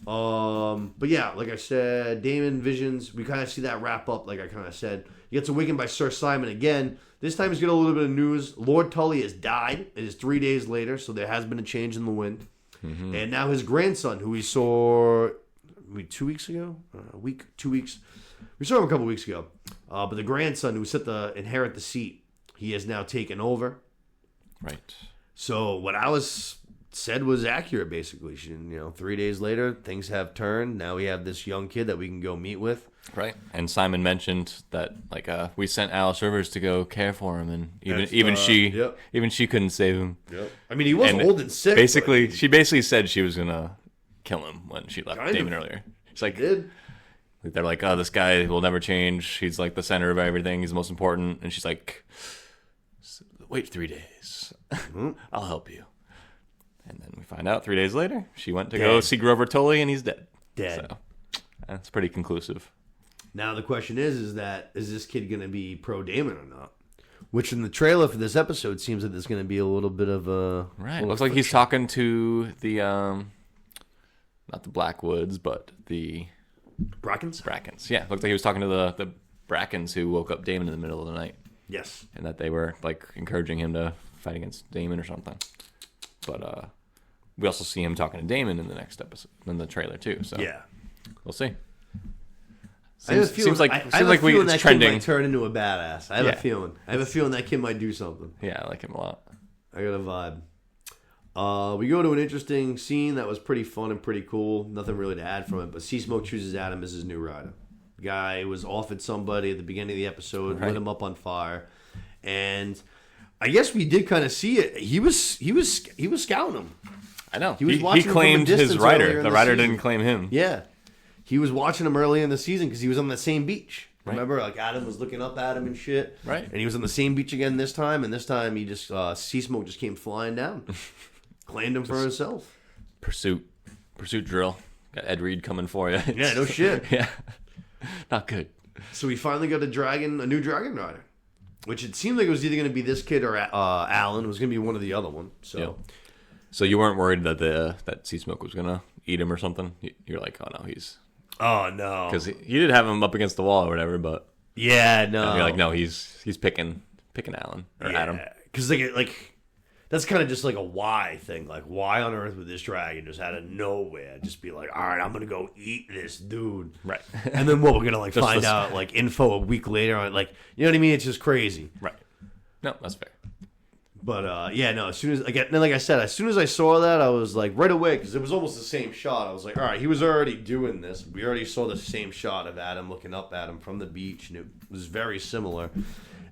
Speaker 1: But yeah, like I said, Damon Visions, we kind of see that wrap up, like I kind of said. He gets awakened by Sir Simon again. This time he's got a little bit of news. Lord Tully has died. It is 3 days later, so there has been a change in the wind. Mm-hmm. And now his grandson, who we saw 2 weeks ago? 2 weeks. We saw him a couple weeks ago. But the grandson who set to inherit the seat, he has now taken over.
Speaker 2: Right.
Speaker 1: So what I said was accurate, basically. 3 days later, things have turned. Now we have this young kid that we can go meet with.
Speaker 2: Right. And Simon mentioned that, like, we sent Alice Rivers to go care for him, and even she couldn't save him.
Speaker 1: Yep. I mean, he was old and sick.
Speaker 2: Basically, she basically said she was gonna kill him when she left Damon earlier. She's like, they're like, oh, this guy will never change. He's like the center of everything. He's the most important. And she's like, wait 3 days. I'll help you. And then we find out 3 days later, she went to go see Grover Tully, and he's dead. So that's pretty conclusive.
Speaker 1: Now the question is this kid going to be pro Damon or not? Which in the trailer for this episode seems that there's going to be a little bit of a...
Speaker 2: Right. Looks like he's talking to the, not the Blackwoods, but the... Brackens. Yeah. Looks like he was talking to the Brackens who woke up Damon in the middle of the night.
Speaker 1: Yes.
Speaker 2: And that they were, like, encouraging him to fight against Damon or something. But we also see him talking to Damon in the next episode, in the trailer, too. So yeah. We'll see. Seems like it's trending.
Speaker 1: Kid might turn into a badass. I have a feeling. I have a feeling that kid might do something.
Speaker 2: Yeah, I like him a lot.
Speaker 1: I got a vibe. We go to an interesting scene that was pretty fun and pretty cool. Nothing really to add from it, but Seasmoke chooses Adam as his new rider. The guy was offered somebody at the beginning of the episode, lit him up on fire, and I guess we did kind of see it. He was scouting him.
Speaker 2: I know.
Speaker 1: He was
Speaker 2: He
Speaker 1: watching him from a
Speaker 2: claimed his
Speaker 1: distance earlier
Speaker 2: rider.
Speaker 1: in
Speaker 2: The
Speaker 1: the
Speaker 2: rider
Speaker 1: season.
Speaker 2: didn't claim him.
Speaker 1: Yeah. He was watching him early in the season because he was on the same beach.
Speaker 2: Right.
Speaker 1: Remember, like Adam was looking up at him and shit.
Speaker 2: Right.
Speaker 1: And he was on the same beach again this time, and this time he just Seasmoke just came flying down, claimed him for himself.
Speaker 2: Pursuit drill. Got Ed Reed coming for you.
Speaker 1: Yeah, no shit.
Speaker 2: Yeah, not good.
Speaker 1: So we finally got a new dragon rider, which it seemed like it was either going to be this kid or Alan. It was going to be one or the other one. So.
Speaker 2: Yeah. So you weren't worried that that Seasmoke was gonna eat him or something? You're like, oh no, he's.
Speaker 1: Oh no.
Speaker 2: Because he did have him up against the wall or whatever, but
Speaker 1: yeah, no.
Speaker 2: you're like, no, he's picking Alan or Adam.
Speaker 1: Because like that's kind of just like a why thing. Like, why on earth would this dragon just out of nowhere just be like, all right, I'm gonna go eat this dude,
Speaker 2: Right?
Speaker 1: And then what? We're gonna like
Speaker 2: Just
Speaker 1: find
Speaker 2: this-
Speaker 1: out like info a week later on, like, you know what I mean? It's just crazy.
Speaker 2: Right. No, that's fair.
Speaker 1: But yeah, no. As soon as like I said, as soon as I saw that, I was like right away because it was almost the same shot. I was like, all right, he was already doing this. We already saw the same shot of Adam looking up at him from the beach, and it was very similar.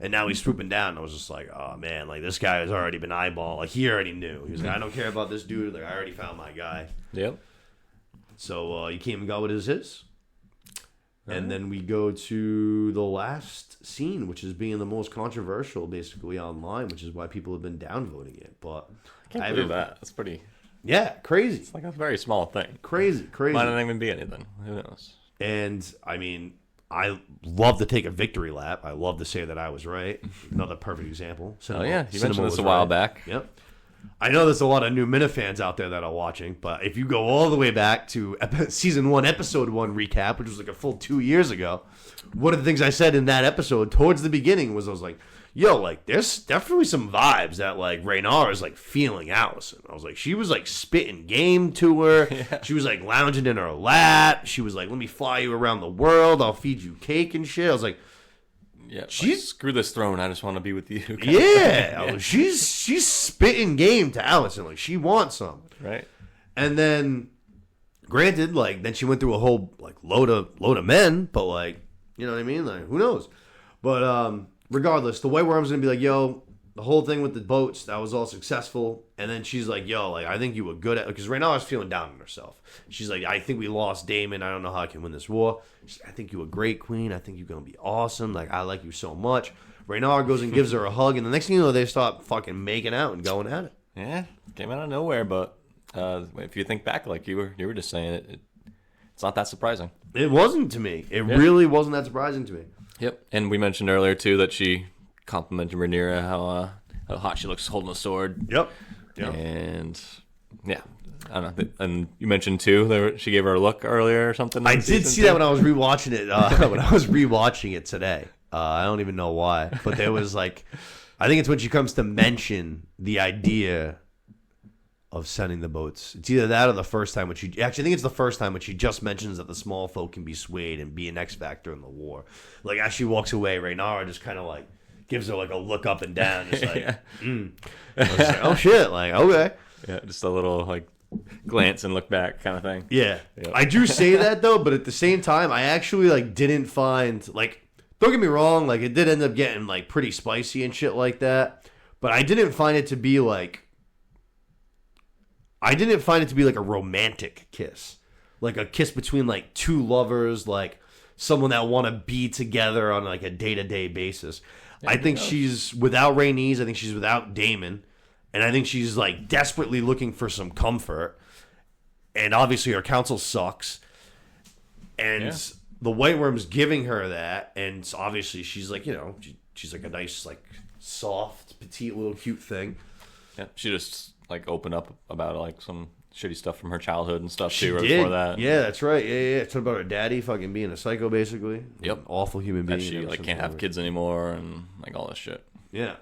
Speaker 1: And now he's swooping down. And I was just like, oh man, like this guy has already been eyeballed. Like he already knew. He was like, I don't care about this dude. Like I already found my guy.
Speaker 2: Yep.
Speaker 1: So he came and got what is his. And then we go to the last scene, which is being the most controversial, basically, online, which is why people have been downvoting it. But
Speaker 2: I can't believe that. That's pretty.
Speaker 1: Yeah, crazy.
Speaker 2: It's like a very small thing.
Speaker 1: Crazy.
Speaker 2: Might not even be anything. Who knows?
Speaker 1: And, I mean, I love to take a victory lap. I love to say that I was right. Another perfect example.
Speaker 2: Oh, yeah. You mentioned this
Speaker 1: was
Speaker 2: a while
Speaker 1: right.
Speaker 2: back.
Speaker 1: Yep. I know there's a lot of new Minifans out there that are watching, but if you go all the way back to Season 1, Episode 1 recap, which was like a full 2 years ago, one of the things I said in that episode towards the beginning was I was like, yo, like, there's definitely some vibes that, like, Rhaenyra is, like, feeling Allison. I was like, she was, like, spitting game to her. Yeah. She was, like, lounging in her lap. She was like, let me fly you around the world. I'll feed you cake and shit. I was like,
Speaker 2: yeah, she's like, screw this throne. I just want to be with you.
Speaker 1: Yeah, yeah. She's spitting game to Allison. Like, she wants some.
Speaker 2: Right.
Speaker 1: And then, granted, like, then she went through a whole, like, load of men, but, like, you know what I mean? Like, who knows? But, regardless, the White Worm's gonna be like, yo, the whole thing with the boats, that was all successful. And then she's like, yo, like, I think you were good at, because Rhaenyra's feeling down on herself. She's like, I think we lost Daemon. I don't know how I can win this war. I think you were great, queen. I think you're gonna be awesome. Like, I like you so much. Rhaenyra goes and gives her a hug, and the next thing you know, they start fucking making out and going at it.
Speaker 2: Yeah, came out of nowhere, but if you think back, like you were just saying, it's not that surprising.
Speaker 1: It wasn't to me. It really wasn't that surprising to me.
Speaker 2: Yep. And we mentioned earlier too that she complimented Rhaenyra how hot she looks holding a sword.
Speaker 1: Yep.
Speaker 2: And yeah, I don't know. And you mentioned too that she gave her a look earlier or something.
Speaker 1: I did see that when I was rewatching it. When I was rewatching it today, I don't even know why, but there was like, I think it's when she comes to mention the idea of sending the boats. It's either that or the first time when she actually, I think it's the first time when she just mentions that the small folk can be swayed and be an X factor in the war. Like as she walks away, Rhaenyra just kind of like gives her like a look up and down, just like, I was like, oh shit, like okay,
Speaker 2: yeah, just a little like glance and look back kind of thing.
Speaker 1: Yeah.
Speaker 2: Yep.
Speaker 1: I do say that though, but at the same time, I actually like didn't find like, don't get me wrong, like it did end up getting like pretty spicy and shit like that, but I didn't find it to be like, I didn't find it to be like a romantic kiss, like a kiss between like two lovers, like someone that want to be together on like a day-to-day basis. Yeah, I think she's without Rhaenys. I think she's without Daemon. And I think she's like desperately looking for some comfort. And obviously her counsel sucks. And the White Worm's giving her that. And obviously she's like, you know, she's like a nice, like soft, petite little cute thing.
Speaker 2: Yeah, she just like opened up about like some shitty stuff from her childhood and stuff
Speaker 1: She
Speaker 2: too. Right
Speaker 1: did.
Speaker 2: before that,
Speaker 1: Yeah, that's right. Yeah. It's about her daddy fucking being a psycho, basically.
Speaker 2: Yep.
Speaker 1: An awful human being.
Speaker 2: that she like can't have kids anymore and like all this shit.
Speaker 1: Yeah.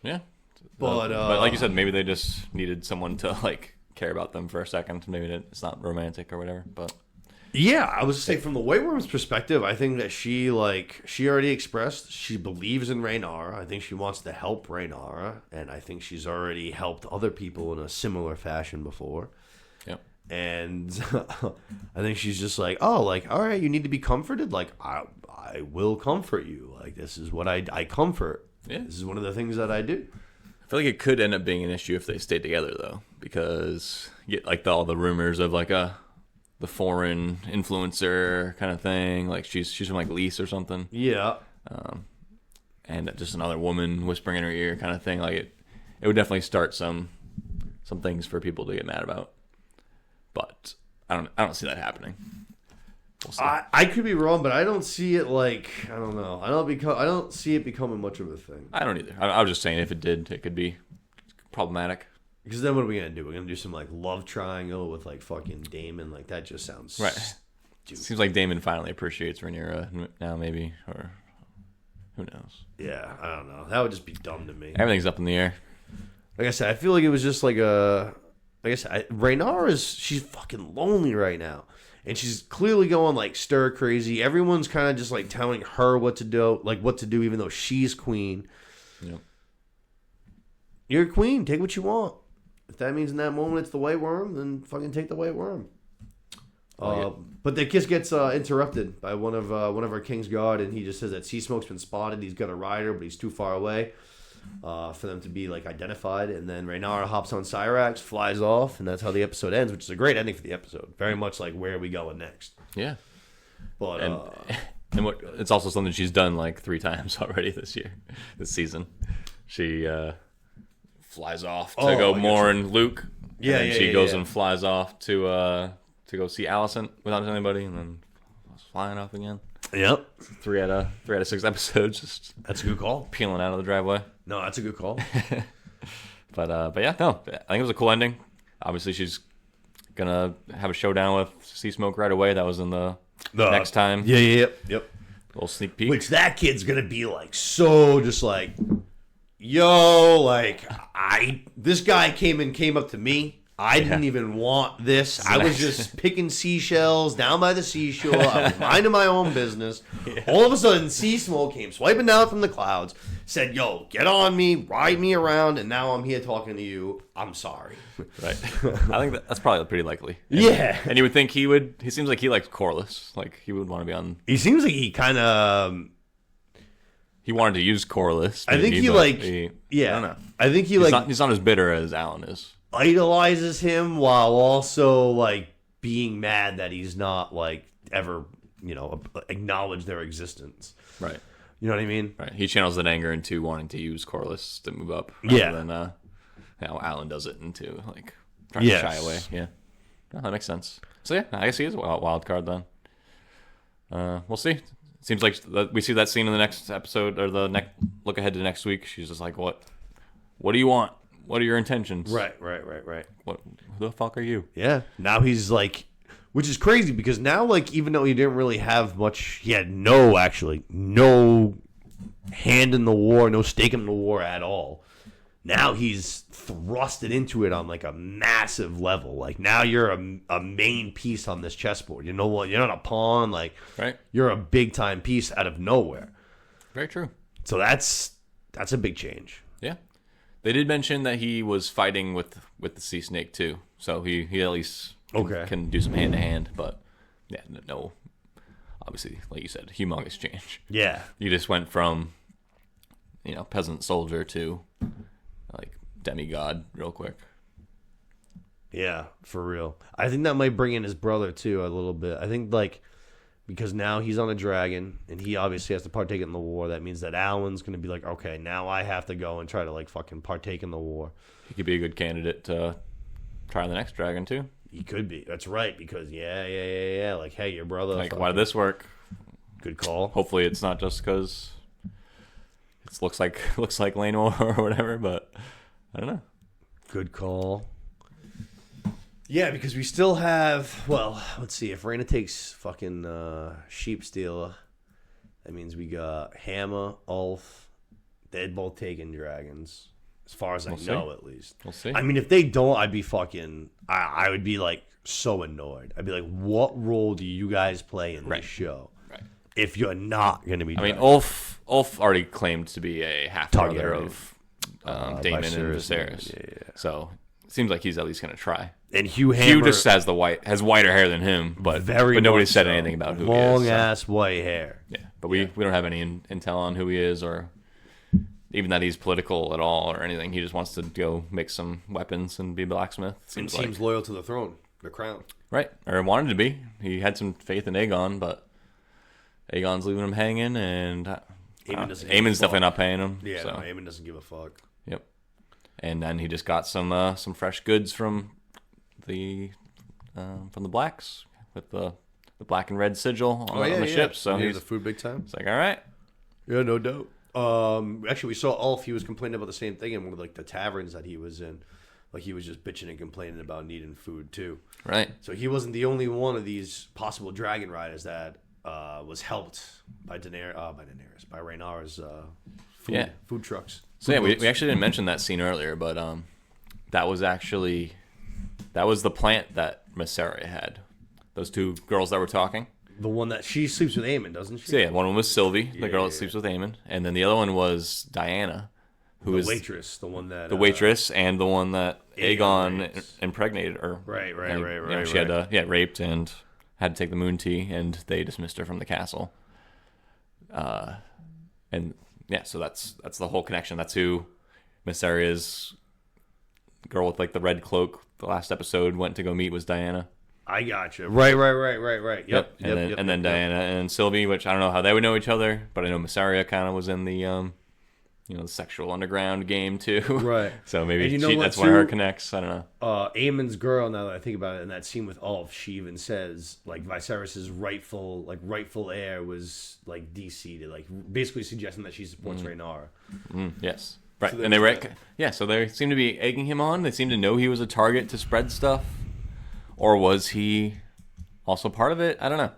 Speaker 2: Yeah,
Speaker 1: But
Speaker 2: like you said, maybe they just needed someone to like care about them for a second. Maybe it's not romantic or whatever, but.
Speaker 1: Yeah, I was saying from the White Worm's perspective, I think that she already expressed she believes in Rhaenyra. I think she wants to help Rhaenyra, and I think she's already helped other people in a similar fashion before.
Speaker 2: Yep.
Speaker 1: And I think she's just like, oh, like, all right, you need to be comforted. Like, I will comfort you. Like, this is what I comfort.
Speaker 2: Yeah.
Speaker 1: This is one of the things that I do.
Speaker 2: feel like it could end up being an issue if they stayed together, though, because you get like all the rumors of like the foreign influencer kind of thing. Like she's from like Lease or something.
Speaker 1: Yeah.
Speaker 2: And just another woman whispering in her ear kind of thing. Like it would definitely start some things for people to get mad about. But I don't see that happening. We'll see.
Speaker 1: I could be wrong, but I don't see it like, I don't know. I don't see it becoming much of a thing.
Speaker 2: I don't either. I was just saying if it did, it could be problematic.
Speaker 1: Because then what are we going to do? We're going to do some like love triangle with like fucking Damon. Like that just sounds
Speaker 2: right.
Speaker 1: Stupid.
Speaker 2: Seems like Damon finally appreciates Rhaenyra now, maybe, or who knows?
Speaker 1: Yeah, I don't know. That would just be dumb to me.
Speaker 2: Everything's up in the air.
Speaker 1: Like I said, I feel like it was just like Rhaenyra she's fucking lonely right now. And she's clearly going like stir crazy. Everyone's kind of just like telling her what to do, even though she's queen.
Speaker 2: Yep.
Speaker 1: You're a queen. Take what you want. If that means in that moment it's the White Worm, then fucking take the White Worm. But the kiss gets interrupted by one of our King's Guard, and he just says that Sea Smoke's been spotted. He's got a rider, but he's too far away for them to be like identified. And then Rhaenyra hops on Cyrax, flies off, and that's how the episode ends, which is a great ending for the episode. Very much like where are we going next?
Speaker 2: Yeah.
Speaker 1: But
Speaker 2: and it's also something she's done like 3 times already this season. She flies off to go mourn Luke.
Speaker 1: Yeah,
Speaker 2: and she goes and flies off to go see Alicent without telling anybody, and then flying off again.
Speaker 1: Yep.
Speaker 2: 3 out of 6 episodes. Just
Speaker 1: that's a good call.
Speaker 2: Peeling out of the driveway.
Speaker 1: No, that's a good call.
Speaker 2: But yeah, no, I think it was a cool ending. Obviously, she's gonna have a showdown with Sea Smoke right away. That was in the next time.
Speaker 1: Yep.
Speaker 2: Little sneak peek.
Speaker 1: Which that kid's gonna be like so just like, yo, like this guy came up to me. I didn't even want this. I was just picking seashells down by the seashore. I was minding my own business. Yeah. All of a sudden, Sea Smoke came swiping down from the clouds, said, yo, get on me, ride me around, and now I'm here talking to you. I'm sorry.
Speaker 2: Right. I think that's probably pretty likely.
Speaker 1: Yeah.
Speaker 2: And you would think he seems like he likes Corlys. Like, he would want to be on...
Speaker 1: He seems like he kind of...
Speaker 2: He wanted to use Corlys.
Speaker 1: I think yeah.
Speaker 2: I don't know.
Speaker 1: I think
Speaker 2: he's not as bitter as Alan is.
Speaker 1: Idolizes him while also like being mad that he's not like ever acknowledged their existence.
Speaker 2: Right.
Speaker 1: You know what I mean?
Speaker 2: Right. He channels that anger into wanting to use Corlys to move up.
Speaker 1: Yeah.
Speaker 2: Than Alan does it into like trying to shy away. Yeah. No, that makes sense. So yeah, I guess he is a wild card then. We'll see. Seems like we see that scene in the next episode or the next look ahead to next week. She's just like, what do you want? What are your intentions?
Speaker 1: Right.
Speaker 2: Who the fuck are you?
Speaker 1: Yeah. Now he's like, which is crazy because now, like, even though he didn't really have much, he had no hand in the war, no stake in the war at all. Now he's thrusted into it on like a massive level. Like now you're a main piece on this chessboard. You know what? You're not a pawn. Like,
Speaker 2: right.
Speaker 1: You're a big time piece out of nowhere.
Speaker 2: Very true.
Speaker 1: So that's a big change.
Speaker 2: Yeah. They did mention that he was fighting with the Sea Snake too, so he at least can do some hand to hand. But yeah, no, obviously, like you said, humongous change.
Speaker 1: Yeah,
Speaker 2: you just went from peasant soldier to like demigod real quick.
Speaker 1: Yeah, for real. I think that might bring in his brother too a little bit. I think like. Because now he's on a dragon, and he obviously has to partake in the war. That means that Alan's going to be like, okay, now I have to go and try to like fucking partake in the war.
Speaker 2: He could be a good candidate to try the next dragon too.
Speaker 1: He could be. That's right. Because yeah. Like, hey, your brother.
Speaker 2: Like, why did this work?
Speaker 1: Good call.
Speaker 2: Hopefully, it's not just because it looks like Lanor or whatever. But I don't know.
Speaker 1: Good call. Yeah, because we still have, well, let's see, if Rhaena takes fucking Sheepstealer, that means we got Hammer, Ulf, they're both taking dragons, as far as I know, at least.
Speaker 2: We'll see.
Speaker 1: I mean, if they don't, I'd be fucking, I would be like so annoyed. I'd be like, what role do you guys play in this show?
Speaker 2: Right.
Speaker 1: If you're not going to be
Speaker 2: dragons? I mean, Ulf already claimed to be a half-brother of Daemon and Viserys.
Speaker 1: Yeah.
Speaker 2: So... Seems like he's at least going to try.
Speaker 1: And Hugh
Speaker 2: just has whiter hair than him, but nobody said anything about who he is.
Speaker 1: Long ass white hair.
Speaker 2: Yeah, but we don't have any intel on who he is or even that he's political at all or anything. He just wants to go make some weapons and be a blacksmith.
Speaker 1: Seems loyal to the throne, the crown.
Speaker 2: Right, or wanted to be. He had some faith in Aegon, but Aegon's leaving him hanging, and Aemon's definitely not paying him.
Speaker 1: Yeah, so. No, Aemon doesn't give a fuck.
Speaker 2: Yep. And then he just got some fresh goods from the blacks with the black and red sigil on the ship. So
Speaker 1: he's the food big time.
Speaker 2: It's like, all right.
Speaker 1: Yeah, no doubt. Actually, we saw Ulf. He was complaining about the same thing in one of like the taverns that he was in. Like he was just bitching and complaining about needing food too.
Speaker 2: Right.
Speaker 1: So he wasn't the only one of these possible dragon riders that was helped by Rhaenyra's food trucks.
Speaker 2: So we actually didn't mention that scene earlier, but that was the plant that Mysaria had. Those two girls that were talking.
Speaker 1: The one that she sleeps with Aemon, doesn't she?
Speaker 2: So yeah, one was Sylvie, the girl that sleeps with Aemon, and then the other one was Diana, who is
Speaker 1: waitress, the one that
Speaker 2: the waitress, and the one that Aegon impregnated, or
Speaker 1: right.
Speaker 2: She had raped and had to take the moon tea, and they dismissed her from the castle. And yeah, so that's the whole connection. That's who Mysaria's girl with like the red cloak. The last episode went to go meet was Diana.
Speaker 1: I gotcha. Right. Yep.
Speaker 2: And then Diana and Sylvie, which I don't know how they would know each other, but I know Mysaria kind of was in the the sexual underground game too.
Speaker 1: Right.
Speaker 2: So maybe that's where her connects. I don't know.
Speaker 1: Aemon's girl, now that I think about it, in that scene with Ulf, she even says like Viserys's rightful heir was like de-seated, like basically suggesting that she supports Rhaenyra.
Speaker 2: Yes. Right. So and so they seem to be egging him on. They seem to know he was a target to spread stuff. Or was he also part of it? I don't know.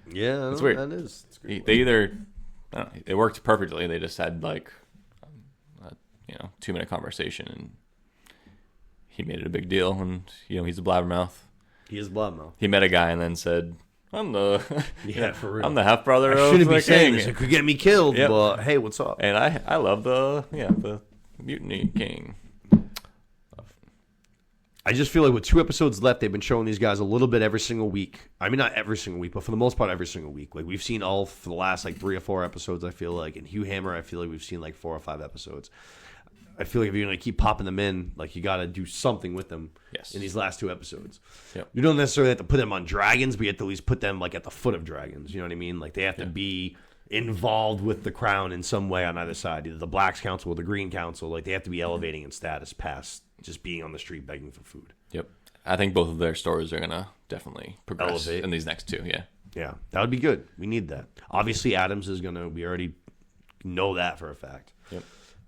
Speaker 1: Yeah,
Speaker 2: it's weird.
Speaker 1: That is.
Speaker 2: They either, I don't know, it worked perfectly. They just had like, 2-minute conversation, and he made it a big deal. And he's a blabbermouth.
Speaker 1: He is a blabbermouth.
Speaker 2: He met a guy and then said, "I'm the
Speaker 1: for real.
Speaker 2: I'm the half brother of the king.
Speaker 1: Shouldn't be saying this. It could get me killed. Yep. But hey, what's up?"
Speaker 2: And I love the mutiny king.
Speaker 1: I just feel like with 2 episodes left, they've been showing these guys a little bit every single week. I mean, not every single week, but for the most part, every single week. Like, we've seen Ulf for the last, 3 or 4 episodes, I feel like. And Hugh Hammer, I feel like we've seen, 4 or 5 episodes. I feel like if you're going to keep popping them in, you got to do something with them in these last 2 episodes.
Speaker 2: Yep.
Speaker 1: You don't necessarily have to put them on dragons, but you have to at least put them, at the foot of dragons. You know what I mean? They have to be involved with the crown in some way on either side, either the Blacks Council or the Green Council. They have to be elevating in status past just being on the street begging for food.
Speaker 2: Yep. I think both of their stories are going to definitely progress in these next 2, yeah.
Speaker 1: Yeah, that would be good. We need that. Obviously, Adams is going to, we already know that for a fact.
Speaker 2: Yep.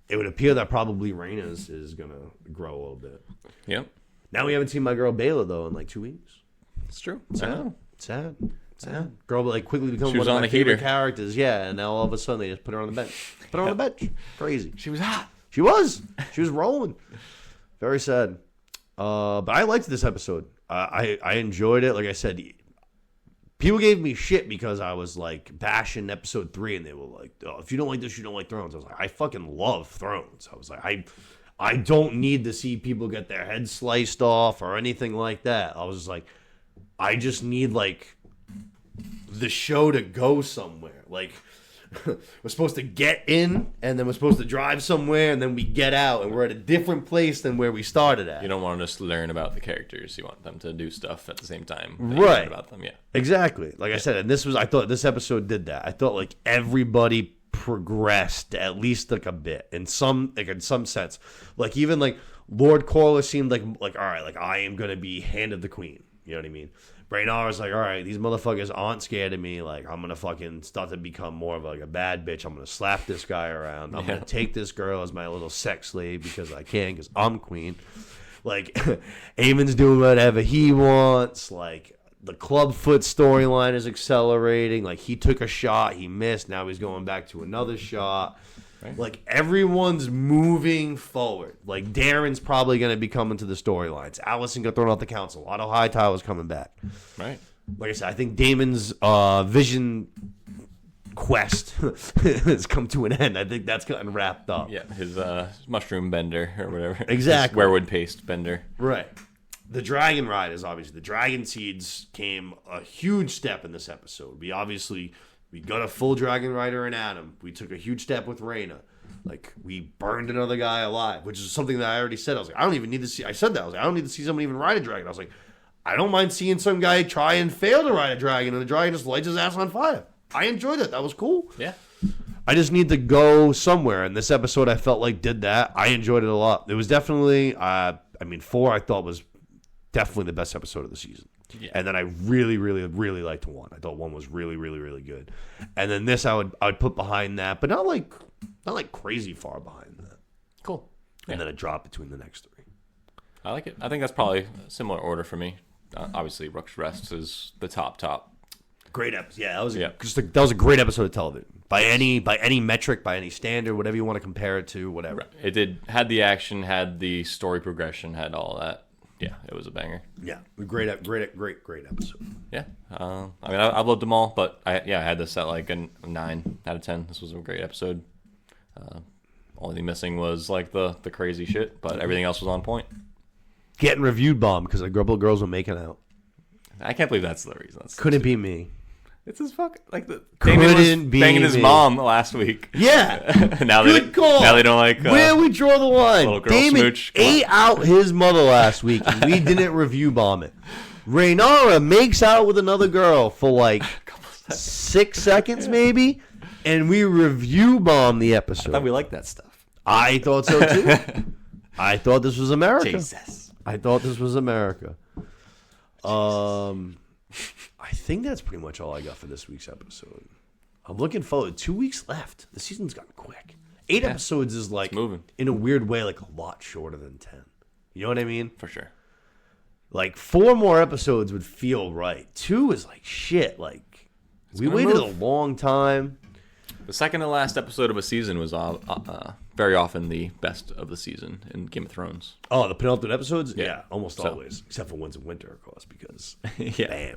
Speaker 1: It would appear that probably Rhaenyra's is going to grow a little bit.
Speaker 2: Yep.
Speaker 1: Now we haven't seen my girl Baela, though, in 2 weeks.
Speaker 2: It's true.
Speaker 1: Sad. Girl, quickly become one of my favorite characters. Yeah, and now all of a sudden they just put her on the bench. Crazy.
Speaker 2: She was hot.
Speaker 1: She was rolling. Very sad. But I liked this episode. I enjoyed it. Like I said, people gave me shit because I was bashing episode 3, and they were like, "Oh, if you don't like this, you don't like Thrones." I was like, I fucking love Thrones. I was like, I don't need to see people get their heads sliced off or anything like that. I was just like, I just need the show to go somewhere. We're supposed to get in, and then we're supposed to drive somewhere, and then we get out, and we're at a different place than where we started at.
Speaker 2: You don't want to just learn about the characters. You want them to do stuff at the same time.
Speaker 1: Right.
Speaker 2: About them, yeah.
Speaker 1: Exactly. I said, and I thought this episode did that. I thought everybody progressed at least a bit in some sense. Even Lord Corlys seemed like all right, I am gonna be hand of the queen. You know what I mean? Rhaenyra's all right, these motherfuckers aren't scared of me. I'm going to fucking start to become more of a bad bitch. I'm going to slap this guy around. I'm going to take this girl as my little sex slave because I can, because I'm queen. Aemon's doing whatever he wants. The Clubfoot storyline is accelerating. He took a shot, he missed. Now he's going back to another shot. Right. Everyone's moving forward. Darren's probably going to be coming to the storylines. Allison got thrown off the council. Otto Hightower's coming back.
Speaker 2: Right.
Speaker 1: Like I said, I think Damon's vision quest has come to an end. I think that's gotten wrapped up.
Speaker 2: Yeah, his mushroom bender or whatever.
Speaker 1: Exactly.
Speaker 2: His werewood paste bender.
Speaker 1: Right. The dragon ride is obviously, the dragon seeds came a huge step in this episode. We got a full dragon rider in Adam. We took a huge step with Rhaena. Like, we burned another guy alive, which is something that I already said. I was like, I don't even need to see. I said that. I was like, I don't need to see someone even ride a dragon. I was like, I don't mind seeing some guy try and fail to ride a dragon, and the dragon just lights his ass on fire. I enjoyed it. That was cool.
Speaker 2: Yeah.
Speaker 1: I just need to go somewhere, and this episode I felt like did that. I enjoyed it a lot. It was definitely, 4 I thought was definitely the best episode of the season.
Speaker 2: Yeah.
Speaker 1: And then I really, really, really liked 1. I thought 1 was really, really, really good. And then this I would put behind that, but not like crazy far behind that.
Speaker 2: Cool.
Speaker 1: And then a drop between the next 3.
Speaker 2: I like it. I think that's probably a similar order for me. Obviously, Rook's Rest is the top.
Speaker 1: Great episode. Yeah, that was a great episode of television. By any metric, by any standard, whatever you want to compare it to, whatever.
Speaker 2: Right. It had the action, had the story progression, had all that. Yeah, it was a banger.
Speaker 1: Yeah, great episode.
Speaker 2: Yeah, I've loved them all, but I had this at like a 9 out of 10. This was a great episode. Only thing missing was like the crazy shit, but everything else was on point.
Speaker 1: Getting reviewed bomb because a couple of girls were making out.
Speaker 2: I can't believe that's the reason.
Speaker 1: Couldn't be me.
Speaker 2: It's his fuck. Like Damien was banging his mom last week.
Speaker 1: Yeah.
Speaker 2: Now
Speaker 1: Good call.
Speaker 2: Now they don't like.
Speaker 1: Where we draw the line.
Speaker 2: Little girl
Speaker 1: Damien
Speaker 2: smooch.
Speaker 1: ate out his mother last week, and we didn't review bomb it. Raynara makes out with another girl for like 6 seconds, maybe, and we review bomb the episode.
Speaker 2: I thought we liked that stuff.
Speaker 1: I thought so too. I thought this was America.
Speaker 2: Jesus.
Speaker 1: I thought this was America. I think that's pretty much all I got for this week's episode. I'm looking forward. 2 weeks left. The season's gone quick. 8 episodes is like,
Speaker 2: moving.
Speaker 1: In a weird way, like a lot shorter than 10. You know what I mean?
Speaker 2: For sure.
Speaker 1: Like 4 more episodes would feel right. 2 is like shit. Like we waited a long time.
Speaker 2: The second to last episode of a season was very often the best of the season in Game of Thrones.
Speaker 1: Oh, the penultimate episodes?
Speaker 2: Yeah.
Speaker 1: Almost always. Except for Winds of Winter, of course, because
Speaker 2: Yeah.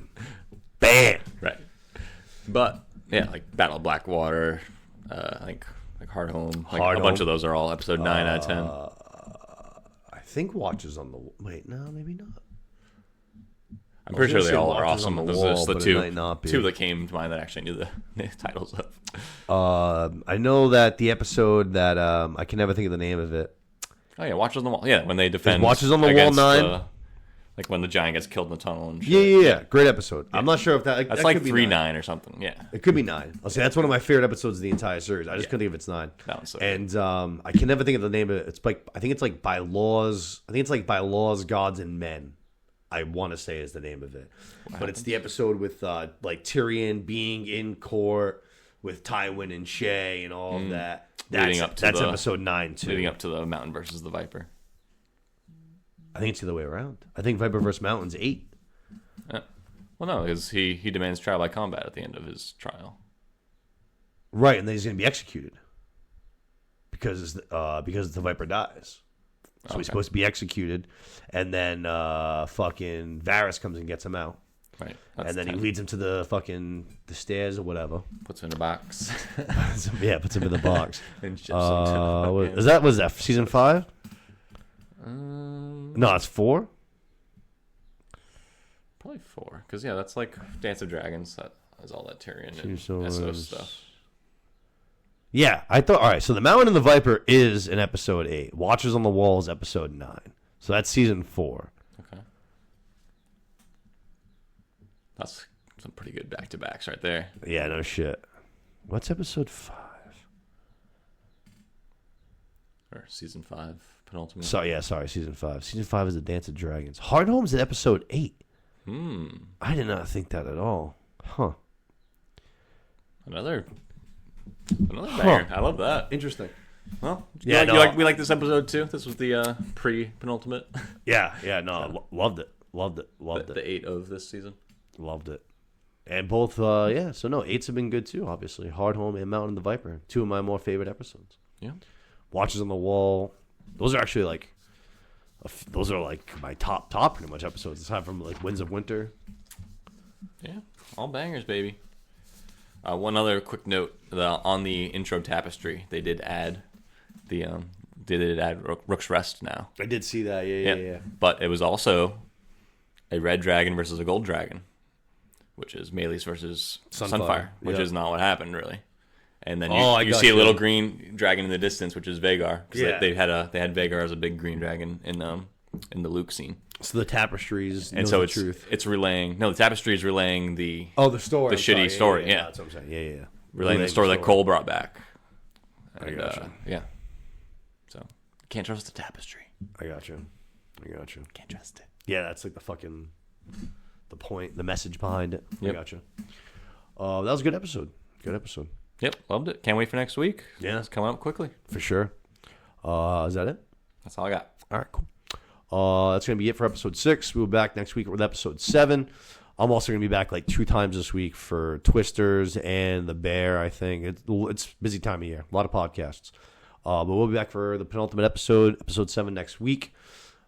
Speaker 1: Bam.
Speaker 2: Right. But yeah, like Battle of Blackwater, like Hard Home, like
Speaker 1: Hard
Speaker 2: a bunch
Speaker 1: Home.
Speaker 2: of those are all episode 9 out of 10.
Speaker 1: I think Watches on the Wait, no, maybe not.
Speaker 2: I'm pretty sure
Speaker 1: gonna
Speaker 2: they
Speaker 1: say
Speaker 2: all are
Speaker 1: Watches
Speaker 2: awesome.
Speaker 1: on the
Speaker 2: Those are
Speaker 1: Wall,
Speaker 2: just the
Speaker 1: but it
Speaker 2: two
Speaker 1: might not be.
Speaker 2: that came to mind that actually knew the titles of.
Speaker 1: I know that the episode that I can never think of the name of it.
Speaker 2: Oh yeah, Watches on the Wall. Yeah, when they defend.
Speaker 1: Watches on the Wall
Speaker 2: against
Speaker 1: 9?
Speaker 2: Like when the giant gets killed in the tunnel and shit.
Speaker 1: Yeah. Great episode. I'm not sure if that.
Speaker 2: That's
Speaker 1: that
Speaker 2: like
Speaker 1: could be
Speaker 2: 3-9 or something. Yeah.
Speaker 1: It could be 9. I'll say that's one of my favorite episodes of the entire series. I just couldn't think if it's 9.
Speaker 2: That one's so
Speaker 1: And I can never think of the name of it. It's like I think it's like By Laws. I think it's like By Laws, Gods, and Men. I want to say is the name of it. But it's the episode with like Tyrion being in court with Tywin and Shay and all of that. That's episode 9 too.
Speaker 2: Leading up to the Mountain versus the Viper.
Speaker 1: I think it's the other way around. I think Viper vs. Mountain's 8.
Speaker 2: Well, no, because he demands trial by combat at the end of his trial.
Speaker 1: Right, and then he's going to be executed because the Viper dies. So he's supposed to be executed, and then fucking Varys comes and gets him out.
Speaker 2: Right.
Speaker 1: And then he leads him to the stairs or whatever.
Speaker 2: Puts him in a box.
Speaker 1: Yeah, puts him in the box.
Speaker 2: And ships him to the
Speaker 1: was that season 5? No, it's 4.
Speaker 2: Probably 4, because that's like Dance of Dragons. That is all that Tyrion and
Speaker 1: Swords.
Speaker 2: Essos stuff.
Speaker 1: Yeah, I thought. All right, so the Mountain and the Viper is in episode 8. Watchers on the Wall is episode 9. So that's season 4.
Speaker 2: Okay. That's some pretty good back-to-backs right there.
Speaker 1: Yeah, no shit. What's episode 5?
Speaker 2: Or season 5, penultimate.
Speaker 1: Sorry, season 5. Season 5 is the Dance of Dragons. Hard Home's in episode 8. I did not think that at all. Huh.
Speaker 2: Another banger. I love that.
Speaker 1: Interesting.
Speaker 2: Well,
Speaker 1: Yeah,
Speaker 2: we like this episode too. This was the pre-penultimate.
Speaker 1: Loved it.
Speaker 2: The 8 of this season.
Speaker 1: Loved it. And both, so 8s have been good too, obviously. Hard Home and Mountain and the Viper. 2 of my more favorite episodes.
Speaker 2: Yeah.
Speaker 1: Watches on the Wall. Those are actually like my top pretty much episodes, aside from like Winds of Winter.
Speaker 2: Yeah, all bangers, baby. One other quick note: on the intro tapestry, they did add Rook's Rest now.
Speaker 1: I did see that. Yeah.
Speaker 2: But it was also a red dragon versus a gold dragon, which is Meleys versus Sunfire, which is not what happened really. And then
Speaker 1: I
Speaker 2: you
Speaker 1: got
Speaker 2: see a
Speaker 1: you.
Speaker 2: little green dragon in the distance, which is Vagar. Because
Speaker 1: Yeah.
Speaker 2: they had Vagar as a big green dragon in the Luke scene.
Speaker 1: So the tapestries
Speaker 2: And
Speaker 1: know
Speaker 2: so
Speaker 1: the
Speaker 2: it's
Speaker 1: truth.
Speaker 2: it's relaying. No, the tapestry is relaying the
Speaker 1: The story.
Speaker 2: the shitty story. Yeah,
Speaker 1: That's what I'm saying. Yeah.
Speaker 2: relaying the story that Cole brought back.
Speaker 1: I
Speaker 2: And,
Speaker 1: gotcha.
Speaker 2: yeah. So can't trust the tapestry.
Speaker 1: I got you.
Speaker 2: Can't trust it.
Speaker 1: Yeah, that's like the point, the message behind it.
Speaker 2: Yep.
Speaker 1: I got you. That was a good episode.
Speaker 2: Yep, loved it. Can't wait for next week.
Speaker 1: Yeah.
Speaker 2: It's coming up quickly.
Speaker 1: For sure. Is that it?
Speaker 2: That's all I got.
Speaker 1: All right, cool. That's going to be it for episode 6. We'll be back next week with episode 7. I'm also going to be back like 2 times this week for Twisters and The Bear, I think. It's busy time of year. A lot of podcasts. But we'll be back for the penultimate episode 7 next week.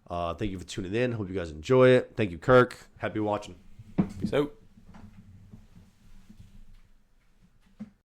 Speaker 1: Thank you for tuning in. Hope you guys enjoy it. Thank you, Kirk. Happy watching.
Speaker 2: Peace out.